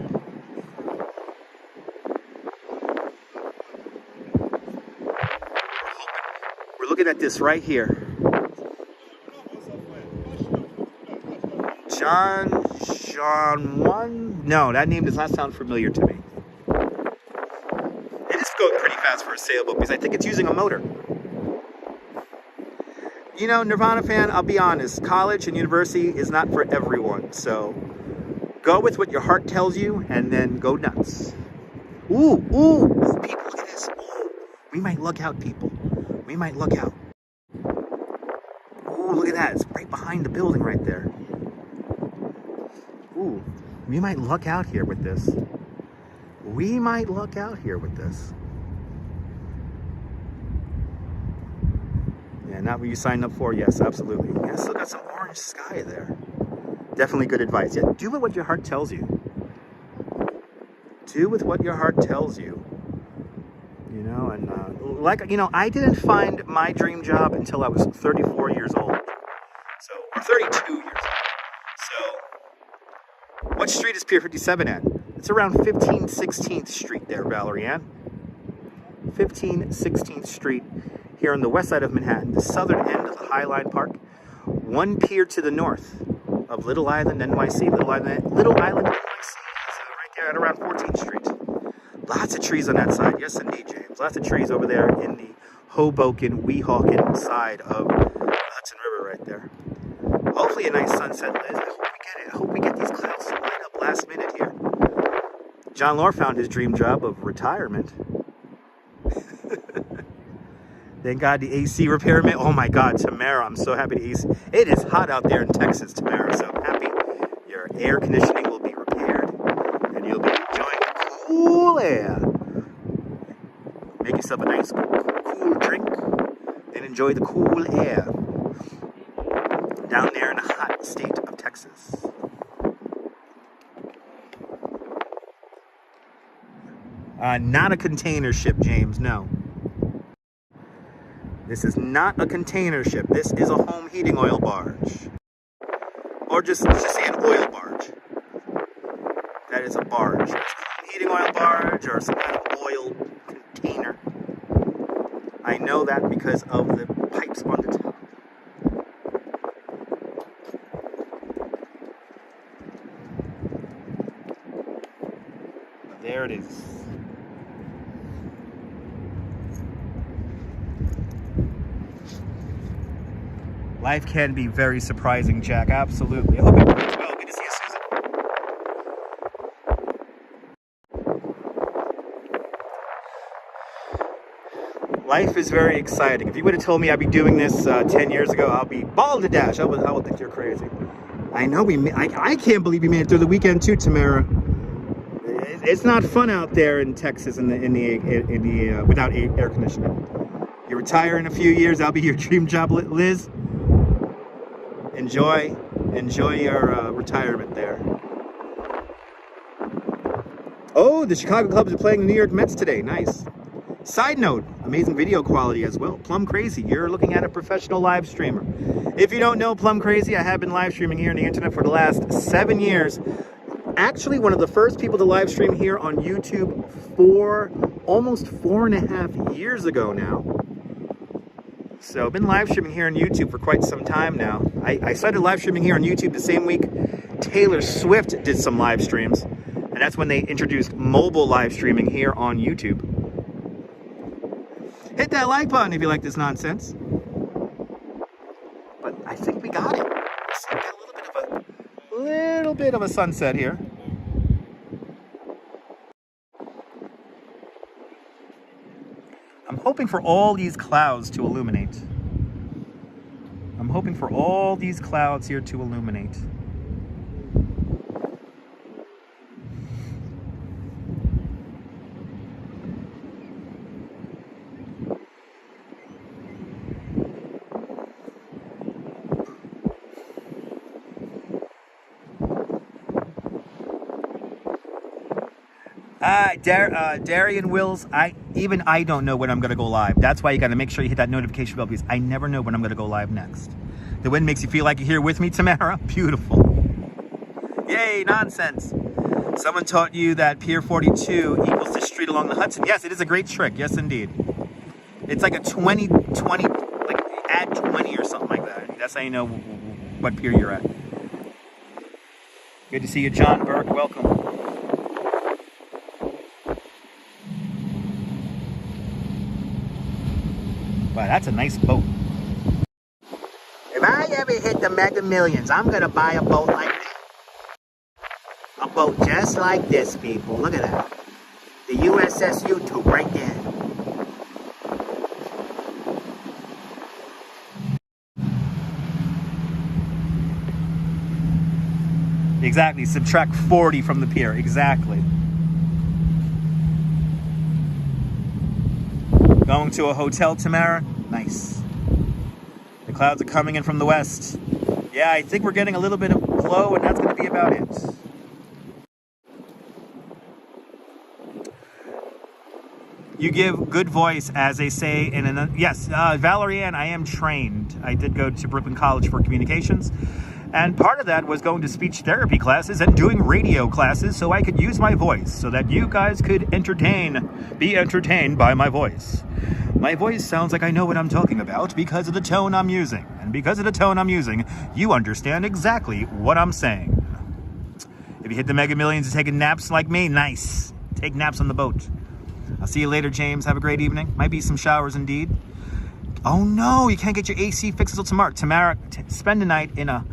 [SPEAKER 1] We're looking at this right here. John 1? No, that name does not sound familiar to me. Going pretty fast for a sailboat because I think it's using a motor. You know, Nirvana fan, I'll be honest, college and university is not for everyone, so go with what your heart tells you and then go nuts. Ooh, people, look at this. Ooh, we might luck out, people. We might luck out. Ooh, look at that. It's right behind the building right there. Ooh, we might luck out here with this. We might luck out here with this. Yeah, not what you signed up for? Yes, absolutely. Yeah, still got some orange sky there. Definitely good advice. Yeah, do what your heart tells you. Do with what your heart tells you. You know, and I didn't find my dream job until I was 34 years old. Or 32 years old. So, what street is Pier 57 at? It's around 15 16th Street there, Valerie Ann. 15 16th Street here on the west side of Manhattan, the southern end of the High Line Park. One pier to the north of Little Island, NYC. Little Island, NYC is right there at around 14th Street. Lots of trees on that side. Yes, indeed, James. Lots of trees over there in the Hoboken, Weehawken side of the Hudson River right there. Hopefully a nice sunset, Liz. I hope we get it. I hope we get these clouds to light up last minute here. John Lore found his dream job of retirement. Thank God the AC repairman. Oh my God, Tamara, I'm so happy the AC. It is hot out there in Texas, Tamara, so I'm happy your air conditioning will be repaired and you'll be enjoying cool air. Make yourself a nice cool drink and enjoy the cool air down there in the hot state of Texas. Not a container ship, James, no. This is not a container ship. This is a home heating oil barge. Or just say an oil barge. That is a barge. It's a home heating oil barge or some kind of oil container. I know that because of the pipes on the top. There it is. Life can be very surprising, Jack. Absolutely. I hope it works well. Good to see you, Susan. Life is very exciting. If you would have told me I'd be doing this 10 years ago, I'll be bald to dash. I would think you're crazy. I know I can't believe we made it through the weekend too, Tamara. It's not fun out there in Texas without air conditioning. You retire in a few years, that'll be your dream job, Liz. Enjoy your retirement there. Oh, the Chicago Cubs are playing the New York Mets today. Nice. Side note, amazing video quality as well. Plum Crazy, you're looking at a professional live streamer. If you don't know Plum Crazy, I have been live streaming here on the internet for the last 7 years. Actually, one of the first people to live stream here on YouTube almost 4.5 years ago now. So I've been live streaming here on YouTube for quite some time now. I started live streaming here on YouTube the same week Taylor Swift did some live streams. And that's when they introduced mobile live streaming here on YouTube. Hit that like button if you like this nonsense. But I think we got it. We got a little bit of a sunset here. I'm hoping for all these clouds to illuminate. I'm hoping for all these clouds here to illuminate. Darian Wills, I don't know when I'm gonna go live. That's why you gotta make sure you hit that notification bell, because I never know when I'm gonna go live next. The wind makes you feel like you're here with me, Tamara. Beautiful. Yay, nonsense. Someone taught you that Pier 42 equals the street along the Hudson. Yes, it is a great trick. Yes, indeed. It's like a 20, like add 20 or something like that. That's how you know what pier you're at. Good to see you, John Burke. Welcome. Wow, that's a nice boat. If I ever hit the Mega Millions, I'm gonna buy a boat like that. A boat just like this, people. Look at that. The USS YouTube right there. Exactly. Subtract 40 from the pier. Exactly. Going to a hotel, Tamara? Nice. The clouds are coming in from the west. Yeah, I think we're getting a little bit of glow, and that's going to be about it. You give good voice, as they say in an... Yes, Valerie Ann, I am trained. I did go to Brooklyn College for communications. And part of that was going to speech therapy classes and doing radio classes so I could use my voice so that you guys could be entertained by my voice. My voice sounds like I know what I'm talking about because of the tone I'm using. And because of the tone I'm using, you understand exactly what I'm saying. If you hit the Mega Millions and taking naps like me, nice. Take naps on the boat. I'll see you later, James. Have a great evening. Might be some showers indeed. Oh no, you can't get your AC fixed until tomorrow. Tamara, spend the night in a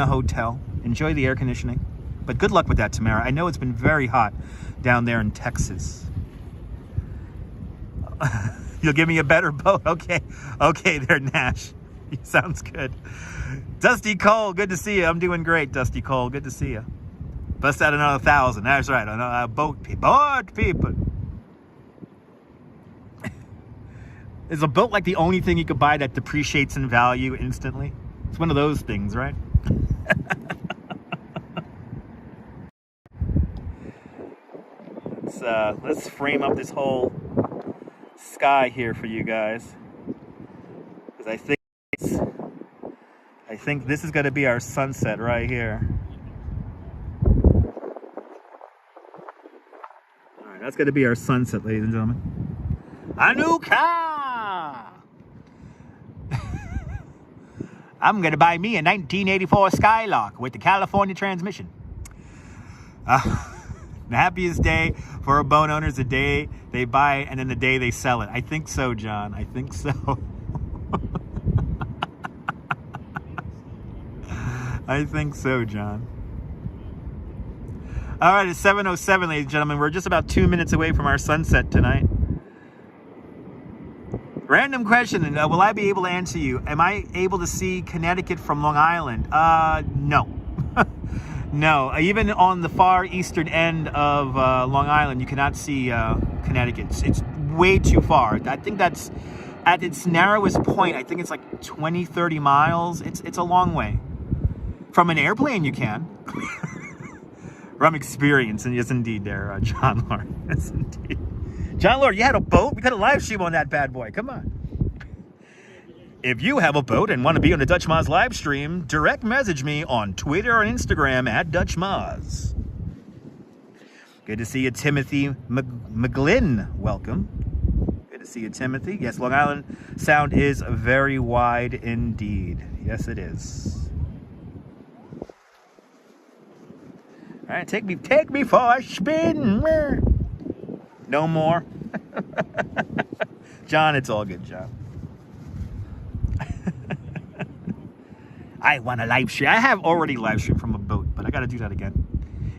[SPEAKER 1] hotel. Enjoy the air conditioning. But good luck with that, Tamara. I know it's been very hot down there in Texas. You'll give me a better boat? Okay. Okay there, Nash. Sounds good. Dusty Cole, good to see you. I'm doing great, Dusty Cole. Good to see you. Bust out another 1,000. That's right. Boat people. Is a boat like the only thing you could buy that depreciates in value instantly? It's one of those things, right? Let's frame up this whole sky here for you guys, because I think this is going to be our sunset right here. All right, that's going to be our sunset, ladies and gentlemen. A new car! I'm going to buy me a 1984 Skylark with the California transmission. The happiest day for a boat owner is the day they buy it and then the day they sell it. I think so, John. I think so. I think so, John. All right, it's 7:07, ladies and gentlemen. We're just about 2 minutes away from our sunset tonight. Random question, will I be able to answer you? Am I able to see Connecticut from Long Island? No. No, even on the far eastern end of Long Island, you cannot see Connecticut. It's way too far. I think that's at its narrowest point. I think it's like 20, 30 miles. It's a long way. From an airplane, you can. From experience, and yes, indeed, there, John Lord. Yes, indeed. John Lord, you had a boat? We could have live stream on that bad boy. Come on. If you have a boat and want to be on the Dutch Moz live stream, direct message me on Twitter or Instagram at Dutch Moz. Good to see you, Timothy McGlynn. Welcome. Good to see you, Timothy. Yes, Long Island Sound is very wide indeed. Yes, it is. All right, take me for a spin. No more. John, it's all good, John. I want to live stream. I have already live streamed from a boat, but I got to do that again.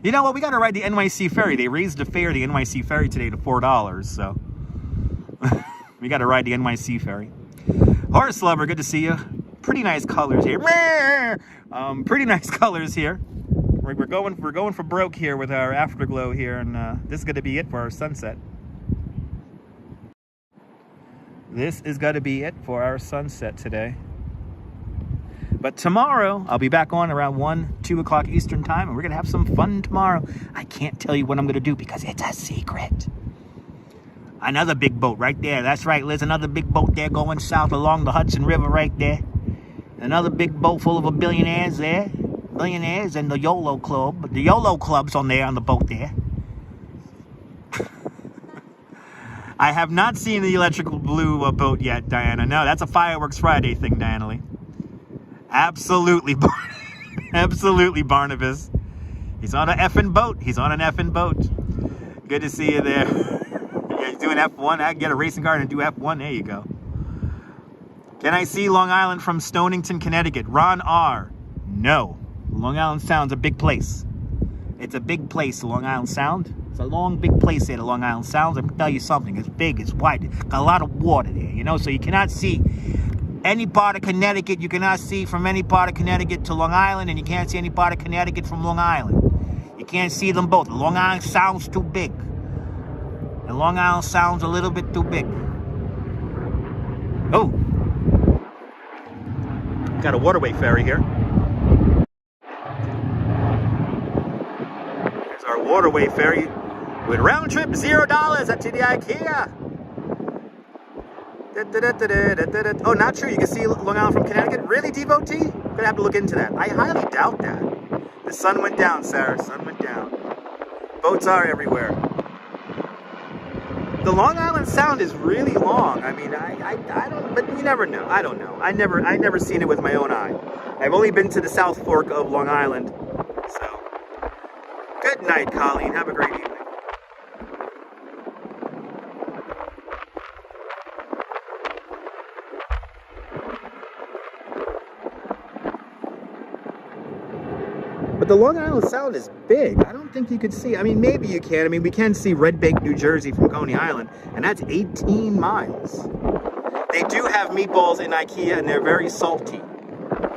[SPEAKER 1] You know what? We got to ride the NYC ferry. They raised the fare, the NYC ferry today to $4, so we got to ride the NYC ferry. Horse Lover, good to see you. Pretty nice colors here. Pretty nice colors here. We're going for broke here with our afterglow here, and this is going to be it for our sunset. This is going to be it for our sunset today. But tomorrow, I'll be back on around 1, 2 o'clock Eastern time, and we're going to have some fun tomorrow. I can't tell you what I'm going to do because it's a secret. Another big boat right there. That's right, Liz. Another big boat there going south along the Hudson River right there. Another big boat full of billionaires there. Billionaires and the YOLO Club. The YOLO Club's on there on the boat there. I have not seen the electrical blue boat yet, Diana. No, that's a Fireworks Friday thing, Diana Lee. Absolutely, absolutely, Barnabas. He's on an effing boat. He's on an effing boat. Good to see you there. Yeah, he's doing F1. I can get a racing car and do F1. There you go. Can I see Long Island from Stonington, Connecticut? Ron R. No. Long Island Sound's a big place. It's a big place, Long Island Sound. It's a long, big place there, the Long Island Sound. I can tell you something. It's big. It's wide. It's got a lot of water there, you know, so you cannot see any part of Connecticut. You cannot see from any part of Connecticut to Long Island, and you can't see any part of Connecticut from Long Island. You can't see them both. The Long Island Sound's too big. The Long Island Sound's a little bit too big. Oh. Got a waterway ferry here. There's our waterway ferry with round trip $0 up to the IKEA. Oh, not true. You can see Long Island from Connecticut. Really, devotee? Gonna have to look into that. I highly doubt that. The sun went down, Sarah. Sun went down. Boats are everywhere. The Long Island Sound is really long. I mean, I don't, but you never know. I don't know. I never seen it with my own eye. I've only been to the South Fork of Long Island. So, good night, Colleen. Have a great evening. But the Long Island Sound is big. I don't think you could see. I mean, maybe you can. I mean, we can see Red Bank, New Jersey from Coney Island, and that's 18 miles. They do have meatballs in IKEA, and they're very salty.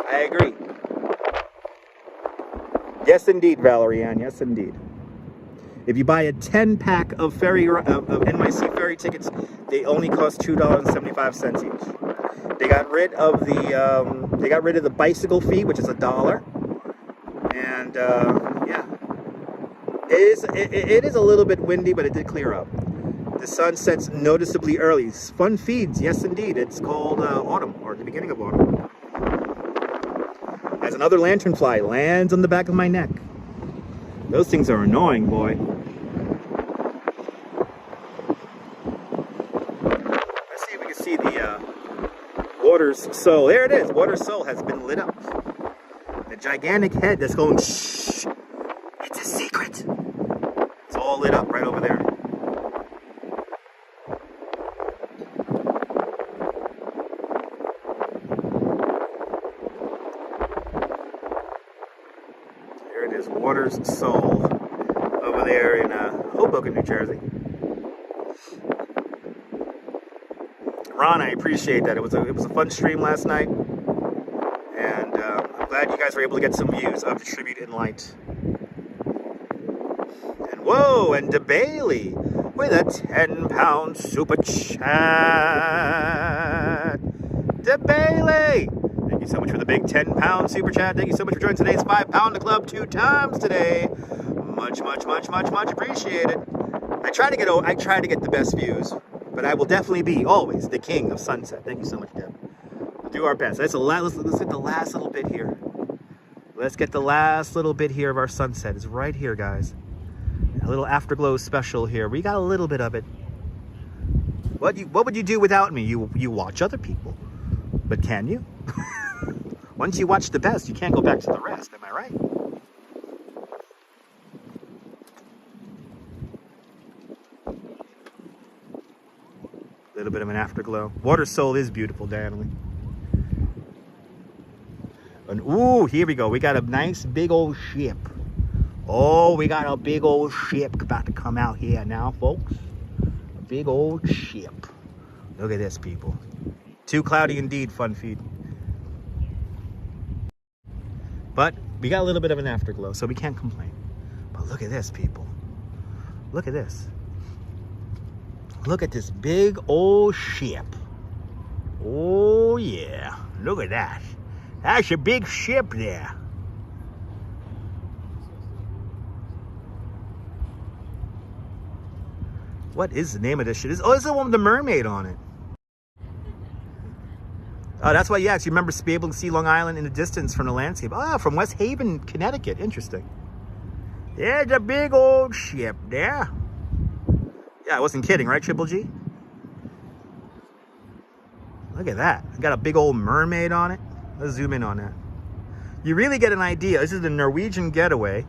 [SPEAKER 1] I agree. Yes, indeed, Valerie Ann. Yes, indeed. If you buy a 10-pack of NYC ferry tickets, they only cost $2.75 each. They got rid of the bicycle fee, which is $1. And yeah, it is a little bit windy, but it did clear up. The sun sets noticeably early. Fun feeds, yes indeed. It's called autumn, or the beginning of autumn. As another lanternfly lands on the back of my neck. Those things are annoying, boy. Let's see if we can see the water's soul. There it is. Water's soul has been lit up. The gigantic head that's going shh. It's a secret. It's all lit up right over there. There it is, Water's Soul, over there in Hoboken, New Jersey. Ron, I appreciate that. It was a fun stream last night. And I'm glad you guys were able to get some views of Tribute in Light. Whoa, and DeBailey with a 10-pound super chat. DeBailey! Thank you so much for the big 10-pound super chat. Thank you so much for joining today's 5-pounder club 2 times today. Much appreciated. I try to get the best views, but I will definitely be always the king of sunset. Thank you so much, Deb. We'll do our best. Let's get the last little bit here. Let's get the last little bit here of our sunset. It's right here, guys. A little afterglow special here. We got a little bit of it. What would you do without me? You watch other people, but can you? Once you watch the best, you can't go back to the rest. Am I right? A little bit of an afterglow. Water Soul is beautiful, Danley. And ooh, here we go. We got a nice big old ship. Oh, we got a big old ship about to come out here now, folks. A big old ship. Look at this, people. Too cloudy indeed, fun feed. But we got a little bit of an afterglow, so we can't complain. But look at this, people. Look at this. Look at this big old ship. Oh, yeah. Look at that. That's a big ship there. What is the name of this shit? Oh, it's the one with the mermaid on it. Oh, that's why you actually remember to be able to see Long Island in the distance from the landscape. Ah, from West Haven, Connecticut. Interesting. There's a big old ship there. Yeah, I wasn't kidding, right, Triple G? Look at that. Got a big old mermaid on it. Let's zoom in on that. You really get an idea. This is the Norwegian Getaway.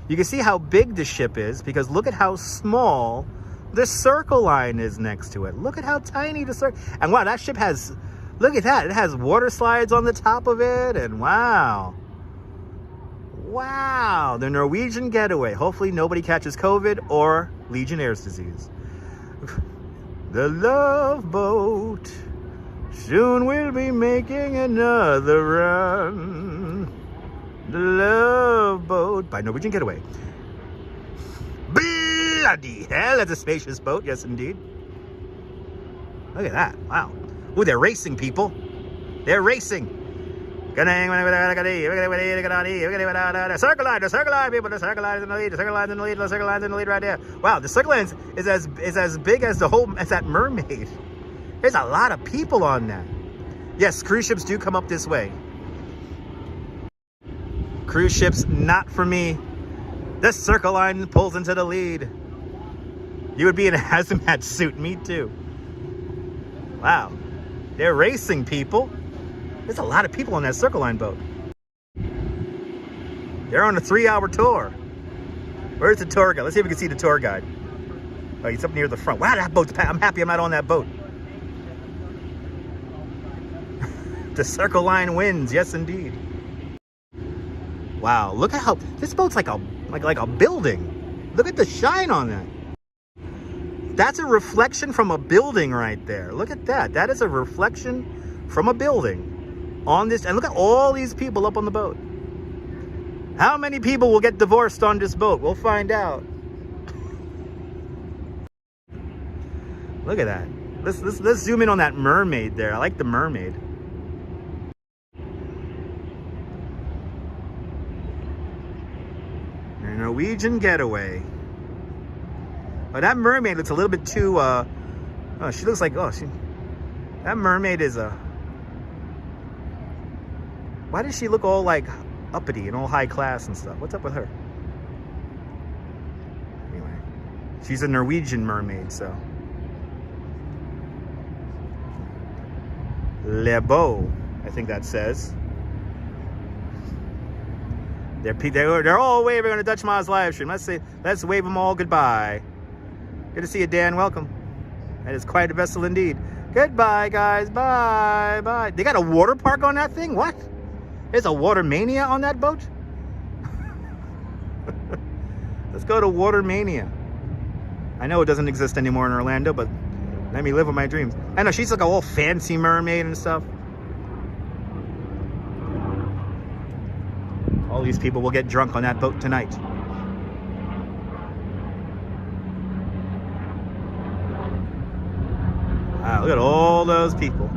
[SPEAKER 1] You can see how big the ship is because look at how small the circle line is next to it. Look at how tiny the circle. And wow, that ship has, look at that. It has water slides on the top of it. And wow. Wow. The Norwegian Getaway. Hopefully nobody catches COVID or Legionnaire's disease. The Love Boat. Soon we'll be making another run. The Love Boat by Norwegian Getaway. Bloody hell, that's a spacious boat. Yes, indeed. Look at that. Wow. Ooh, they're racing, people. They're racing. Circle line, people. The circle line is in the lead. The circle line's in the lead. The circle line's in the lead right there. Wow, the circle line is as big as as that mermaid. There's a lot of people on that. Yes, cruise ships do come up this way. Cruise ships, not for me. This circle line pulls into the lead. You would be in a hazmat suit, me too. Wow, they're racing, people. There's a lot of people on that circle line boat. They're on a 3-hour tour. Where's the tour guide? Let's see if we can see the tour guide. Oh, he's up near the front. Wow, that boat's packed. I'm happy I'm not on that boat. The circle line wins, yes indeed. Wow, look at how this boat's like a building. Look at the shine on that. That's a reflection from a building right there. Look at that. That is a reflection from a building on this. And look at all these people up on the boat. How many people will get divorced on this boat? We'll find out. Look at that. Let's zoom in on that mermaid there. I like the mermaid. Norwegian Getaway. Oh, that mermaid looks a little bit too, oh, she looks like, that mermaid is why does she look all like uppity and all high class and stuff? What's up with her? Anyway, she's a Norwegian mermaid, so. Le Beau, I think that says. They're all waving on the Dutch Moz live stream. Let's wave them all goodbye. Good to see you, Dan. Welcome. That is quite a vessel indeed. Goodbye, guys. Bye. Bye. They got a water park on that thing? What? There's a water mania on that boat? Let's go to Water Mania. I know it doesn't exist anymore in Orlando, but let me live with my dreams. I know, she's like a whole fancy mermaid and stuff. All these people will get drunk on that boat tonight. Wow, look at all those people.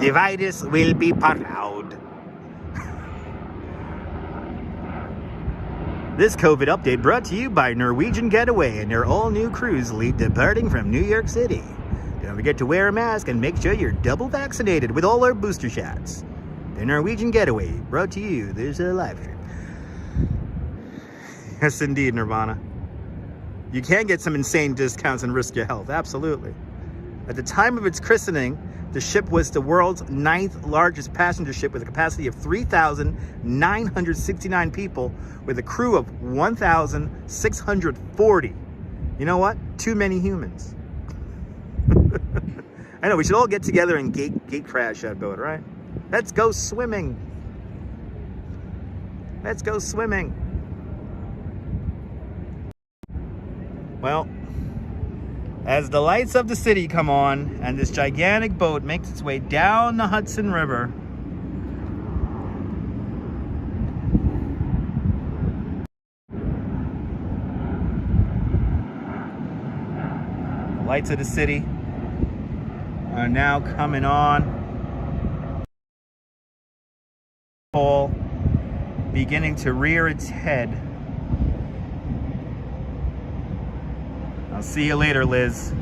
[SPEAKER 1] The virus will be proud. This COVID update brought to you by Norwegian Getaway and their all-new cruise lead departing from New York City. Don't forget to wear a mask and make sure you're double vaccinated with all our booster shots. The Norwegian Getaway brought to you. There's a live stream. Yes, indeed, Nirvana. You can get some insane discounts and risk your health. Absolutely. At the time of its christening, the ship was the world's 9th largest passenger ship with a capacity of 3,969 people with a crew of 1,640. You know what? Too many humans. I know, we should all get together and gate crash that boat, right? Let's go swimming. Let's go swimming. Well, as the lights of the city come on and this gigantic boat makes its way down the Hudson River, the lights of the city are now coming on. Pole beginning to rear its head. I'll see you later, Liz.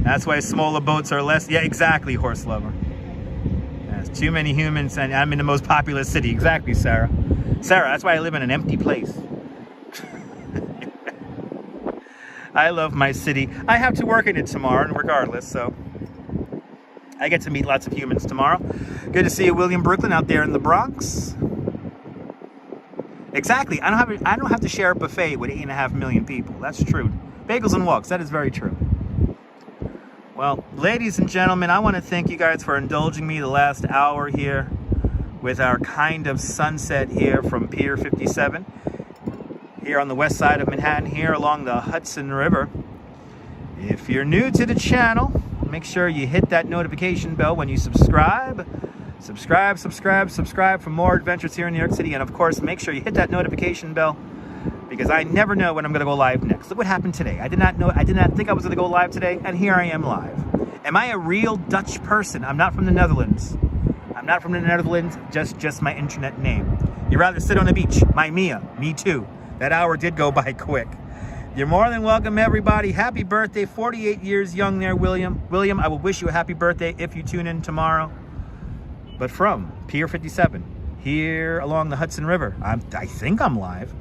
[SPEAKER 1] That's why smaller boats are less. Yeah, exactly, horse lover. There's too many humans, and I'm in the most populous city. Exactly, Sarah. Sarah, that's why I live in an empty place. I love my city. I have to work in it tomorrow, regardless, so I get to meet lots of humans tomorrow. Good to see you, William Brooklyn, out there in the Bronx. Exactly. I don't have to share a buffet with 8.5 million people. That's true. Bagels and walks, that is very true. Well, ladies and gentlemen, I want to thank you guys for indulging me the last hour here with our kind of sunset here from Pier 57 here on the west side of Manhattan here along the Hudson River. If you're new to the channel, make sure you hit that notification bell when you subscribe. Subscribe for more adventures here in New York City, and of course make sure you hit that notification bell, because I never know when I'm going to go live next. Look what happened today. I did not think I was going to go live today, and here I am live. Am I a real Dutch person? I'm not from the Netherlands. I'm not from the Netherlands, just my internet name. You'd rather sit on the beach. My Mia, me too. That hour did go by quick. You're more than welcome, everybody. Happy birthday, 48 years young there, William. William, I will wish you a happy birthday if you tune in tomorrow. But from Pier 57, here along the Hudson River, I think I'm live.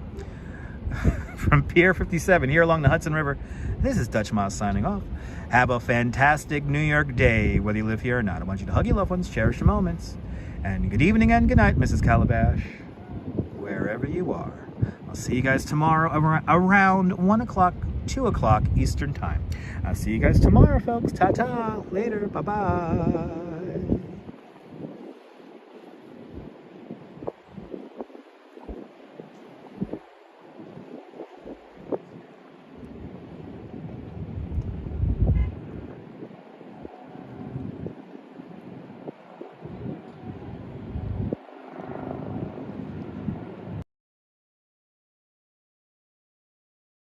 [SPEAKER 1] From Pier 57 here along the Hudson River, this is Dutch Moss signing off. Have a fantastic New York day, whether you live here or not. I want you to hug your loved ones, cherish your moments, and good evening and good night, Mrs. Calabash, wherever you are. I'll see you guys tomorrow around 1 o'clock, 2 o'clock Eastern time. I'll see you guys tomorrow, folks. Ta-ta, later, bye-bye.